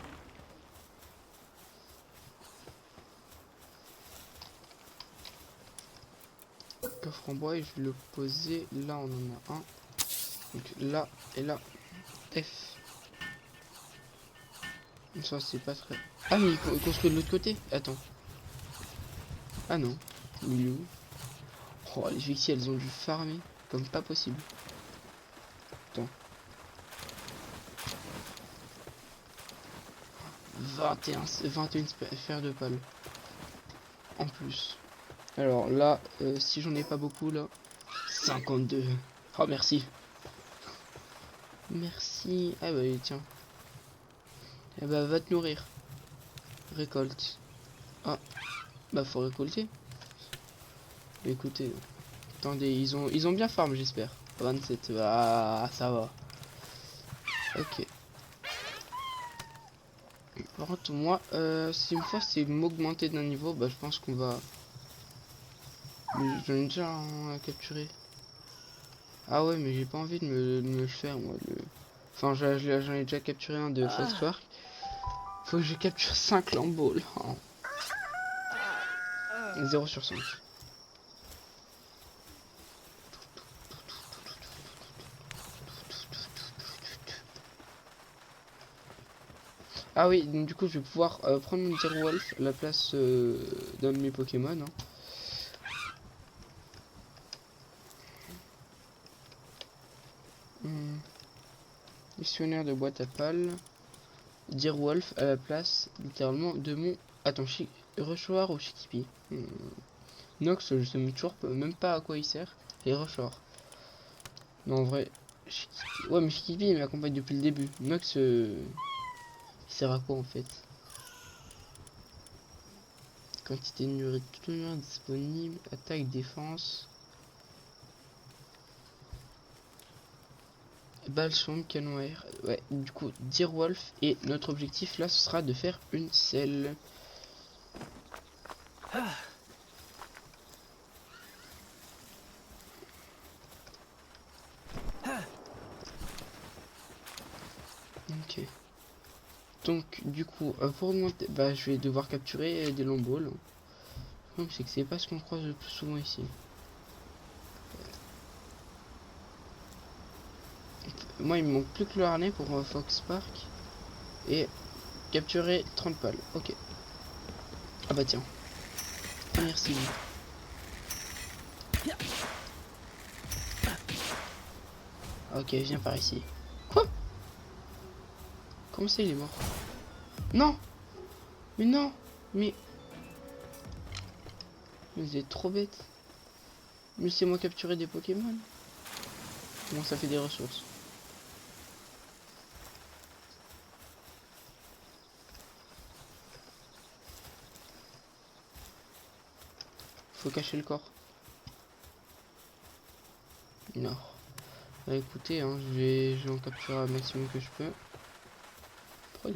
Coffre en bois et je vais le poser. Là, on en a un. Donc là et là. F. Ça, c'est pas très... Ah, mais il construit de l'autre côté. Attends. Ah non. Il est où? Oh, les Vixi, elles ont dû farmer. Comme pas possible. Attends. 21 fer de pal. En plus. Alors là, si j'en ai pas beaucoup là. 52. Oh, merci. Merci. Ah bah tiens. Eh bah va te nourrir. Récolte. Ah, bah faut récolter. Écoutez. Attendez, ils ont bien farm j'espère. 27. Ah ça va. Ok. Par contre moi, si une fois c'est m'augmenter d'un niveau, bah je pense qu'on va. Mais j'en ai déjà un à capturer. Ah ouais mais j'ai pas envie de me le faire moi. Enfin j'en ai déjà capturé un de Foxpark. Faut que je capture 5 lambeaux. Oh. 0 sur 5. Ah oui, donc du coup je vais pouvoir prendre mon Wolf à la place d'un de mes Pokémon. Hein. Missionnaire de boîte à pales. Wolf à la place littéralement de mon... Attends, Rushoir ou Chikipi. Nox, je sais toujours même pas à quoi il sert. Et Rushoir. Non en vrai... Chikipi... Ouais mais Chikipi il m'accompagne depuis le début. Nox il sert à quoi en fait? Quantité de nourriture disponible. Attaque, défense. Balle sombre, canon air. Ouais, du coup, Wolf. Et notre objectif là, ce sera de faire une selle. Ok. Donc, du coup, pour monter, bah, je vais devoir capturer des lambeaux. Le problème, c'est que c'est pas ce qu'on croise le plus souvent ici. Moi, il me manque plus que le harnais pour Fox Park. Et capturer 30 pales. Ok. Ah bah tiens. Merci. Ok, viens par ici. Quoi? Comment ça, il est mort? Non! Mais non! Mais vous êtes trop bête. Laissez-moi capturer des Pokémon. Bon, ça fait des ressources. Faut cacher le corps. Non. Bah écoutez, hein, je vais en capturer un maximum que je peux. Pourquoi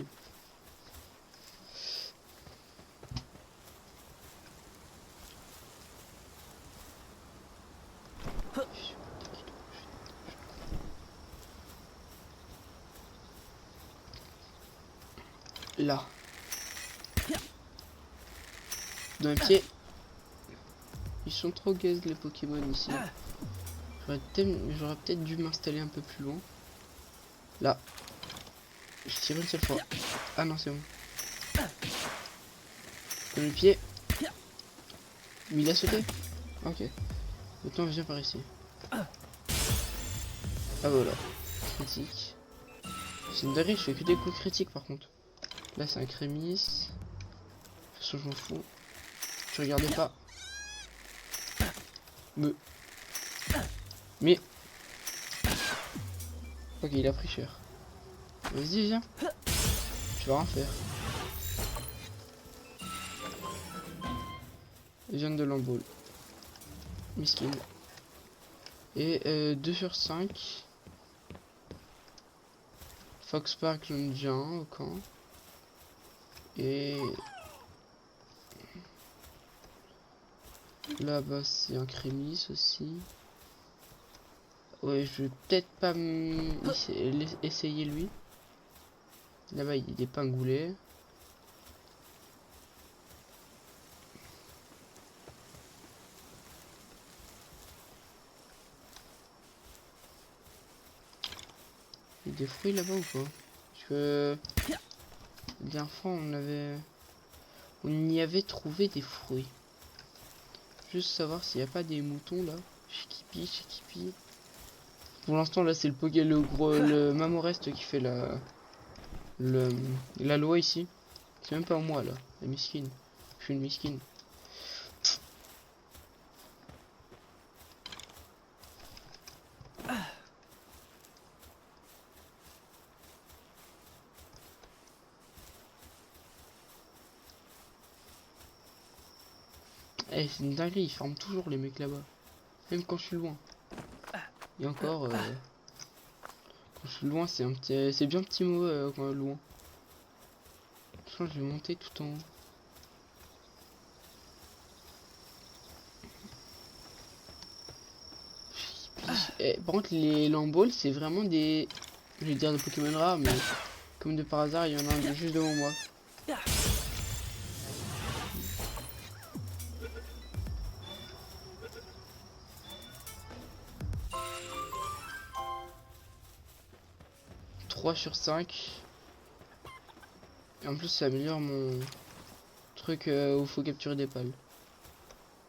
là. D'un pied. Ils sont trop gaze les Pokémon ici. J'aurais peut-être dû m'installer un peu plus loin. Là. Je tire une seule fois. Ah non, c'est bon. Dans le pied. Mais il a sauté. Ok. Maintenant, viens par ici. Ah voilà. Critique. C'est une dinguerie, je fais que des coups critiques par contre. Là, c'est un crémis. De toute façon, je m'en fous. Je regardais pas. Mais. Ok, il a pris cher. Vas-y, viens. Tu vas rien faire. Il vient de l'embôle. Miskin. Et 2 sur 5. Fox Park, j'en ai déjà un au camp. Et là-bas, c'est un crémis aussi. Ouais, je vais peut-être pas essayer lui. Là-bas, il est pingoulet. Il y a des fruits là-bas ou pas? Parce que la dernière fois, on y avait trouvé des fruits. Juste savoir s'il n'y a pas des moutons là. Chikipi. Pour l'instant, là, c'est le Mamorest qui fait la loi ici. C'est même pas moi là, la miskine. Je suis une miskine. Eh, c'est une dinguerie, ils ferment toujours les mecs là-bas. Même quand je suis loin. Et encore, quand je suis loin, c'est bien petit mot quand loin. De toute façon, je vais monter tout en haut. Eh, par contre, les Lamballs, c'est vraiment des... Je vais dire des Pokémon rares, mais comme de par hasard, il y en a un juste devant moi. 3 sur 5. Et en plus, ça améliore mon truc où il faut capturer des pales.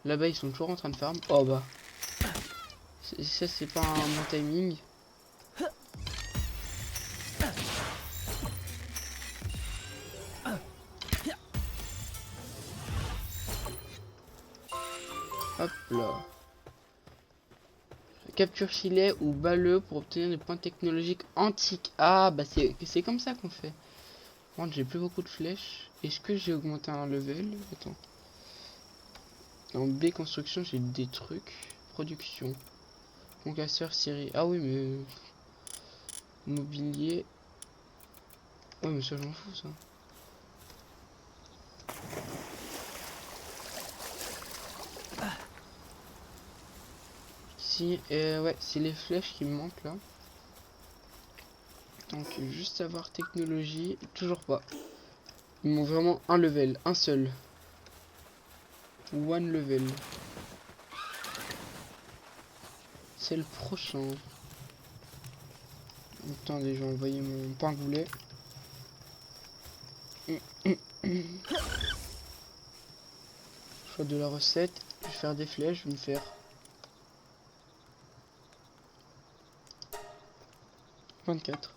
Là-bas, ils sont toujours en train de farm. Oh bah. Ça, c'est pas un bon timing. Hop là. Capture filet ou balleux pour obtenir des points technologiques antiques. Ah bah c'est comme ça qu'on fait. Par contre, j'ai plus beaucoup de flèches. Est-ce que j'ai augmenté un level? Attends. En B construction, j'ai des trucs. Production. Concasseur série. Ah oui, mais mobilier. Ouais, mais ça, je m'en fous, ça. Si, ouais, c'est les flèches qui me manquent là. Donc, juste savoir technologie. Toujours pas. Ils m'ont vraiment un level, un seul. One level. C'est le prochain. Attendez, je vais envoyer mon pingoulet. Choix de la recette. Je vais faire des flèches, je vais me faire 24.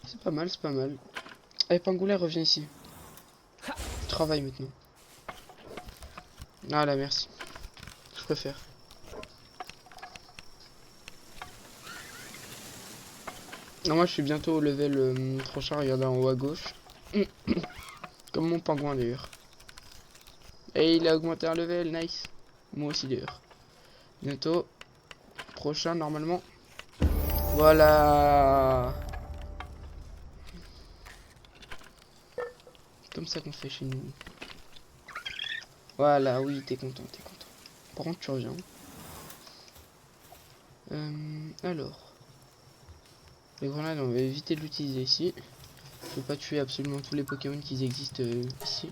C'est pas mal, c'est pas mal. Allez, pingoulet, reviens ici. Travaille maintenant. Ah là, merci. Je préfère. Non, moi je suis bientôt au level prochain, regardez en haut à gauche. Comme mon pingouin d'ailleurs. Et il a augmenté un level, nice. Moi aussi d'ailleurs. Bientôt. Prochain normalement. Voilà. Comme ça qu'on fait chez nous. Voilà, oui, t'es content, t'es content. Par contre, tu reviens. Alors. Les grenades, on va éviter de l'utiliser ici. Je peux pas tuer absolument tous les Pokémon qui existent ici.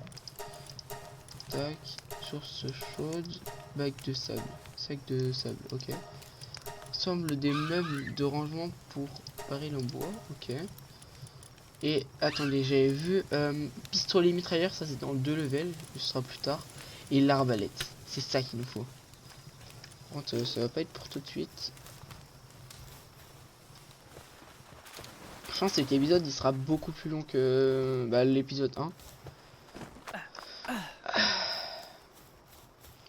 Tac, source chaude, bac de sable, sac de sable, ok. Ensemble des meubles de rangement pour baril en bois, ok. Et attendez, j'avais vu pistolet mitrailleur, ça c'est dans le 2 level, ce sera plus tard. Et l'arbalète, c'est ça qu'il nous faut. Par contre, ça va pas être pour tout de suite. Je pense que cet épisode il sera beaucoup plus long que l'épisode 1.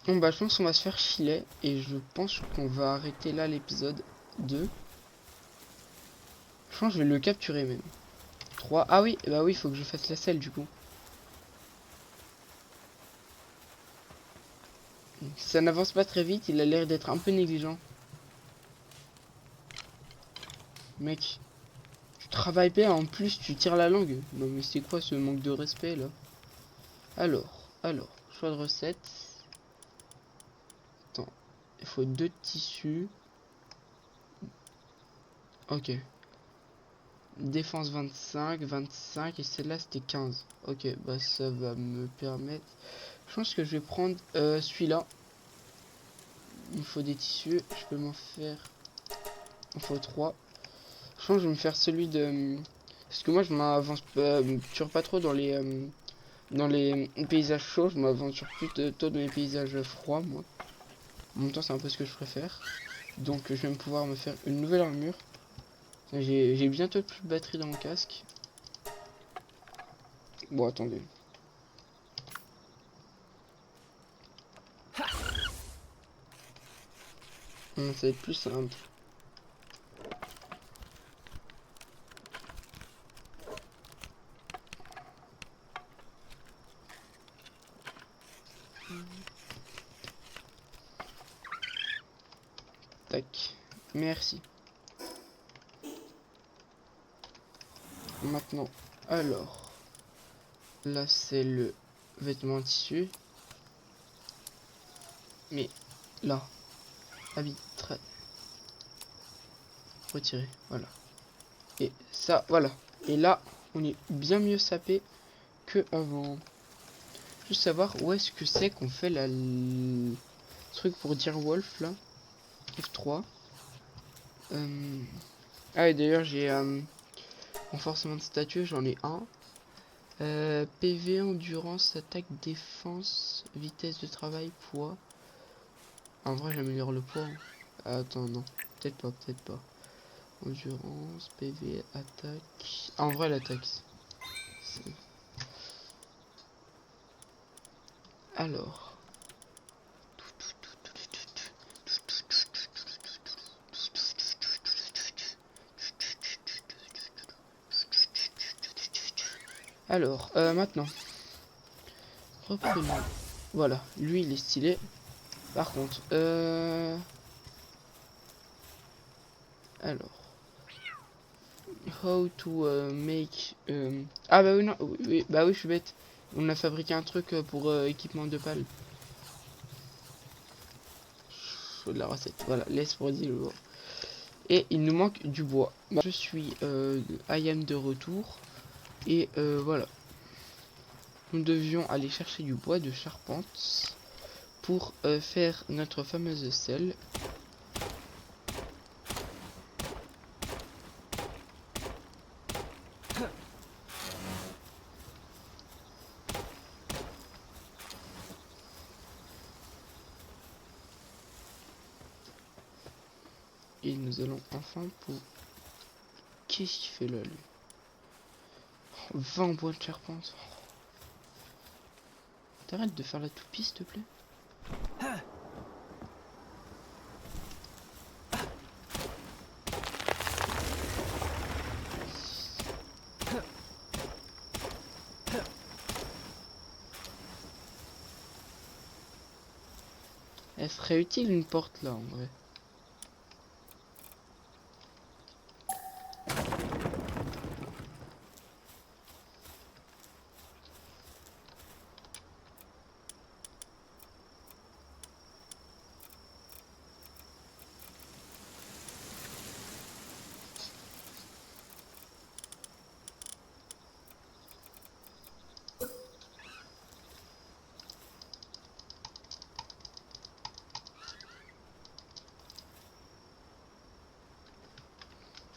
Bon bah je pense qu'on va se faire filet et je pense qu'on va arrêter là l'épisode 2. Je pense que je vais le capturer même. 3. Ah oui, bah oui, il faut que je fasse la selle du coup. Ça n'avance pas très vite, il a l'air d'être un peu négligent. Mec, tu travailles bien, en plus tu tires la langue. Non mais c'est quoi ce manque de respect là? Alors, choix de recette. Attends, il faut 2 tissus. Ok. Défense 25, 25 et celle-là c'était 15. Ok, bah ça va me permettre... Je pense que je vais prendre celui-là. Il me faut des tissus, je peux m'en faire... Il faut 3. Je pense que je vais me faire celui de... Parce que moi je m'aventure pas trop dans les paysages chauds, je m'aventure plutôt dans les paysages froids moi. En même temps c'est un peu ce que je préfère. Donc je vais pouvoir me faire une nouvelle armure. J'ai bientôt plus de batterie dans mon casque. Bon attendez. Ça va être plus simple. Tac. Merci. Maintenant, alors. Là, c'est le vêtement en tissu. Mais là, habit très retiré. Voilà. Et ça, voilà. Et là, on est bien mieux sapé que avant. Juste savoir où est-ce que c'est qu'on fait le truc pour dire Wolf là. F3. Ah et d'ailleurs j'ai renforcement de statut, j'en ai un. PV, endurance, attaque, défense, vitesse de travail, poids. En vrai j'améliore le poids. Hein. Attends non, peut-être pas, peut-être pas. Endurance, PV, attaque. Ah, en vrai l'attaque. Alors. Alors, maintenant. Reprenons. Voilà, lui il est stylé. Par contre, alors. How to make... Ah bah oui, non, oui, bah oui, je suis bête. On a fabriqué un truc pour équipement de pal. De la recette, voilà, laisse pour dire le bois. Et il nous manque du bois. Bah, je suis I am de retour. Et voilà. Nous devions aller chercher du bois de charpente pour faire notre fameuse selle. Et nous allons enfin pour... Qu'est-ce qu'il fait là, lui? 20 bois de charpente. T'arrêtes de faire la toupie, s'il te plaît? Elle serait utile une porte là, en vrai.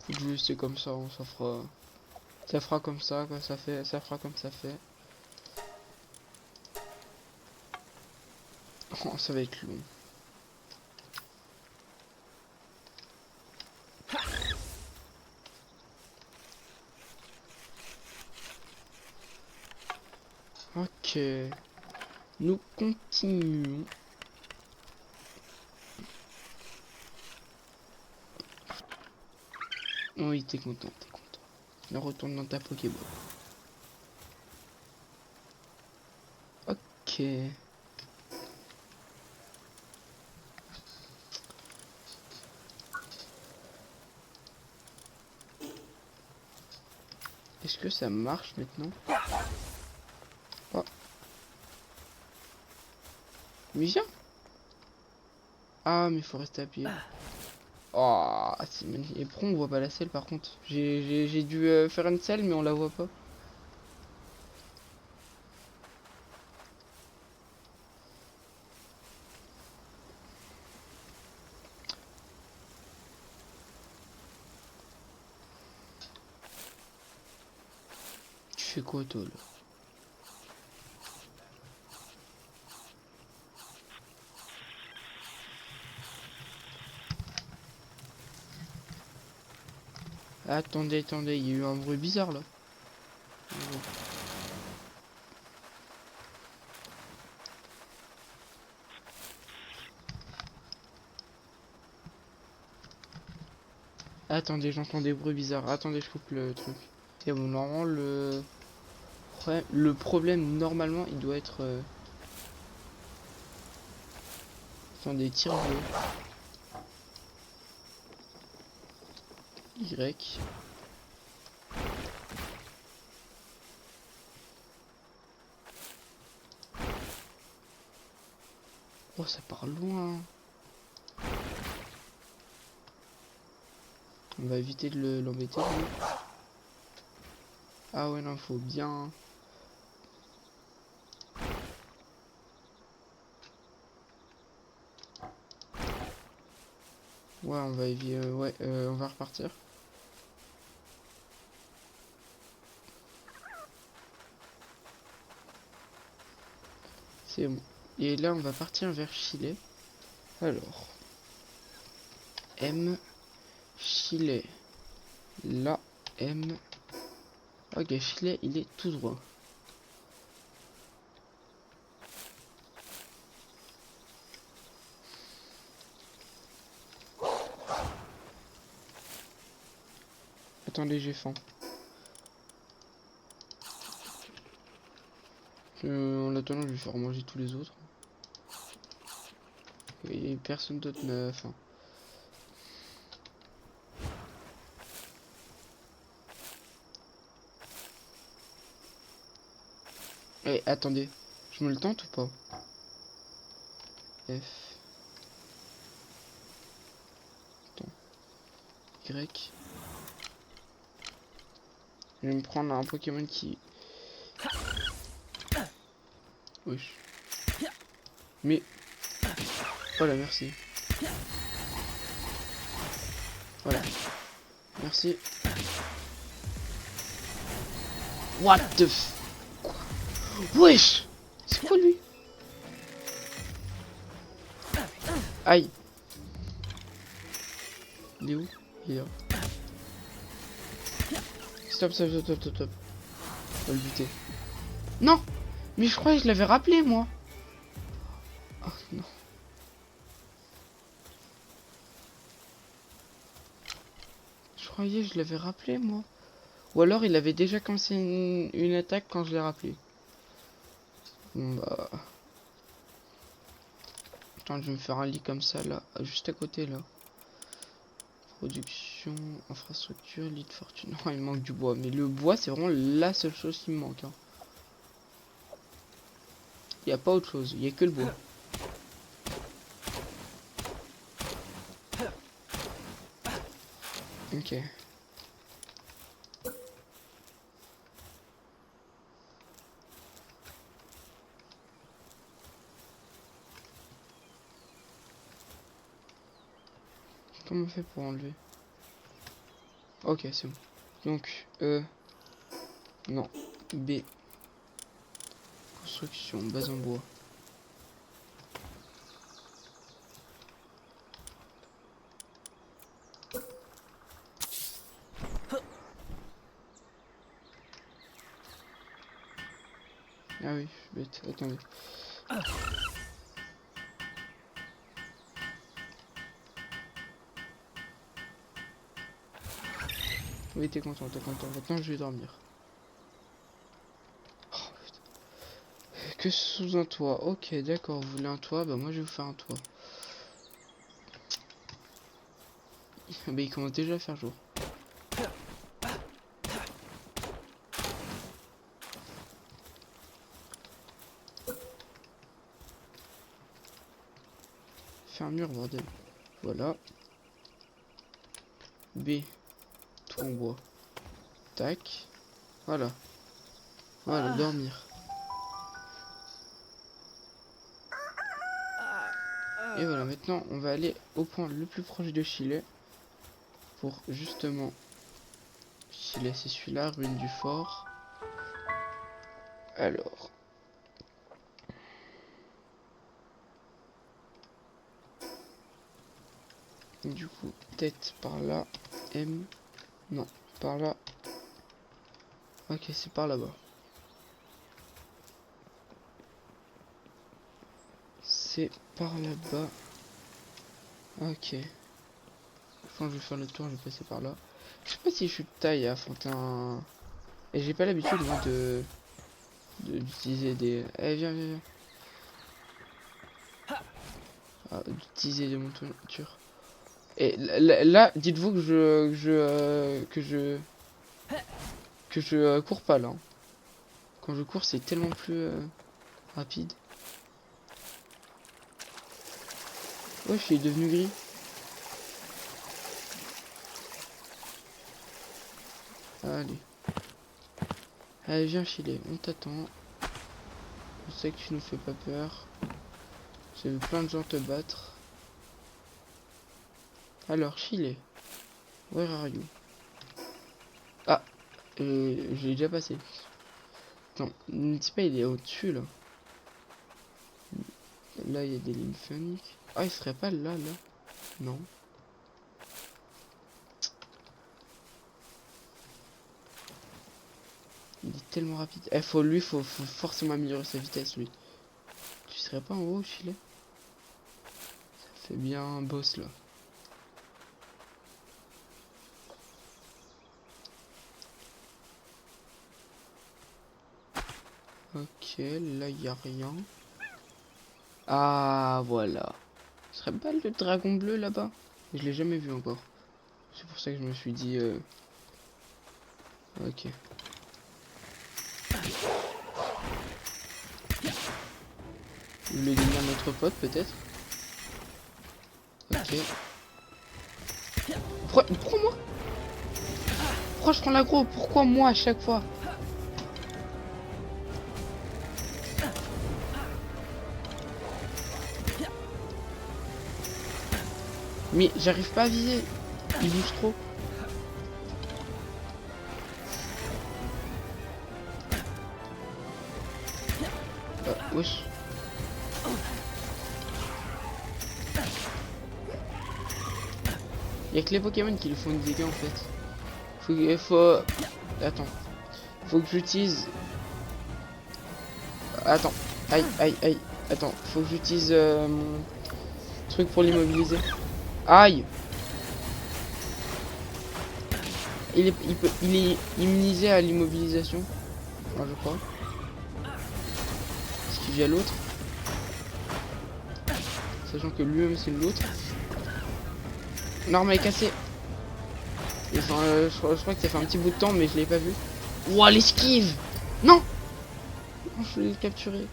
Faut que je laisse comme ça, hein, ça fera comme ça, quoi, ça fera comme ça fait. Oh, ça va être long. Ok, nous continuons. Oui, t'es content, t'es content. On retourne dans ta Pokéball. Ok. Est-ce que ça marche maintenant? Oh. Mais viens. Ah, mais il faut rester appuyé. Oh, c'est magnifique. Et pourquoi on voit pas la selle par contre? J'ai dû faire une selle, mais on la voit pas. Tu fais quoi toi là? Attendez, attendez, il y a eu un bruit bizarre là. Attendez, j'entends des bruits bizarres. Attendez, je coupe le truc. C'est bon, normalement, le problème, normalement, il doit être... Attendez, tire bleu. Y. Oh, ça part loin. On va éviter de l'embêter. Ah ouais, non, faut bien... Ouais, on va éviter... ouais, on va repartir. C'est bon. Et là, on va partir vers Chile. Alors. M. Chile. Là. M. Ok, Chile, il est tout droit. Attendez, j'ai faim. En attendant, je vais faire manger tous les autres. Et personne d'autre n'a faim. Eh, attendez. Je me le tente ou pas? F. Attends. Y. Je vais me prendre un Pokémon qui... Wesh. Mais... Voilà, merci. Voilà. Merci. What the f... Quoi? Wesh! C'est quoi lui? Aïe. Il est où? Il est là. Stop, stop, stop, stop, stop, stop. On va le buter. Non! Mais je croyais que je l'avais rappelé, moi. Oh, non. Je croyais que je l'avais rappelé, moi. Ou alors il avait déjà commencé une attaque quand je l'ai rappelé. Bon bah... Attends, je vais me faire un lit comme ça, là. Juste à côté, là. Production, infrastructure, lit de fortune. Non, il manque du bois. Mais le bois, c'est vraiment la seule chose qui me manque. Hein. Il n'y a pas autre chose. Il n'y a que le bois. Ok. Comment on fait pour enlever? Ok, c'est bon. Donc, non. B. Construction, base en bois. Ah oui, je suis bête. Attendez. Oui, t'es content, t'es content. Maintenant, je vais dormir. Oh, putain. Que sous un toit. Ok, d'accord. Vous voulez un toit? Bah, moi, je vais vous faire un toit. Bah, il commence déjà à faire jour. Fais un mur, bordel. Voilà. B. Tout en bois. Tac. Voilà. Voilà, dormir. Et voilà, maintenant, on va aller au point le plus proche de Chile. Pour justement... Chile, c'est celui-là, ruine du fort. Alors... Du coup, tête par là. M. Non, par là. Ok, c'est par là-bas. C'est par là-bas. Ok. Quand je vais faire le tour, je vais passer par là. Je sais pas si je suis de taille à affronter un... Et j'ai pas l'habitude, moi, d'utiliser des... Eh, viens, viens, viens. Ah, d'utiliser des montures. Et là, dites-vous que je cours pas, là. Quand je cours, c'est tellement plus rapide. Ouais, je suis devenu gris. Allez. Allez, viens, Chili, on t'attend. Je sais que tu nous fais pas peur. J'ai vu plein de gens te battre. Alors, Chili, where are you? Ah, j'ai déjà passé. Attends, ne dis pas, il est au-dessus, là. Là, il y a des lignes phoniques. Ah, il serait pas là, là? Non. Il est tellement rapide. Eh, faut forcément améliorer sa vitesse, lui. Tu serais pas en haut, Chili? Ça fait bien un boss, là. Ok, là, il y a rien. Ah, voilà. Ce serait pas le dragon bleu, là-bas? Je l'ai jamais vu encore. C'est pour ça que je me suis dit... Ok. Vous voulez devenir notre pote, peut-être? Ok. Pourquoi moi? Pourquoi je prends l'aggro? Pourquoi moi à chaque fois? Mais j'arrive pas à viser. Il bouge trop. Wesh. Y'a que les Pokémon qui lui font des dégâts en fait. Faut... Attends. Faut que j'utilise... Attends. Aïe, aïe, aïe. Attends. Faut que j'utilise mon truc pour l'immobiliser. Aïe. Il est immunisé à l'immobilisation. Enfin, je crois. Est-ce qu'il vient l'autre? Sachant que lui-même c'est l'autre. Norme est cassée. Enfin, je crois que ça fait un petit bout de temps, mais je l'ai pas vu. Ouah, l'esquive! Non! Oh, je voulais le capturer.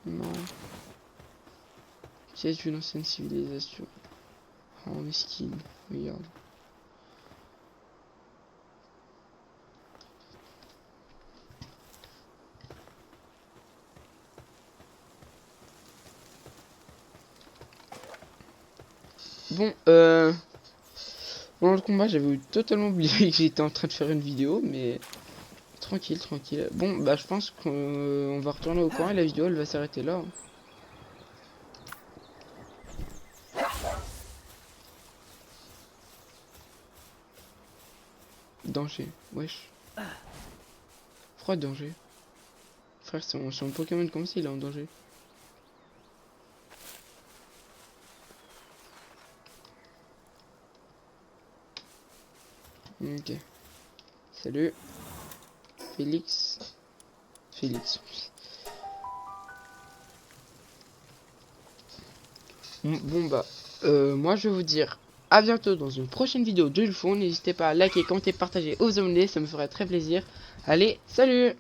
Non. C'est une ancienne civilisation. Oh, mesquine. Regarde. Bon, pendant le combat, j'avais totalement oublié que j'étais en train de faire une vidéo, mais tranquille, tranquille. bon bah je pense qu'on va retourner au coin et la vidéo elle va s'arrêter là, hein. Danger, wesh. Pourquoi danger? Frère, son Pokémon comme ça, il est en danger. Ok. Salut. Félix. Félix. Bon bah, moi je vais vous dire à bientôt dans une prochaine vidéo de Ulfond. N'hésitez pas à liker, commenter, partager, vous abonner, ça me ferait très plaisir. Allez, salut!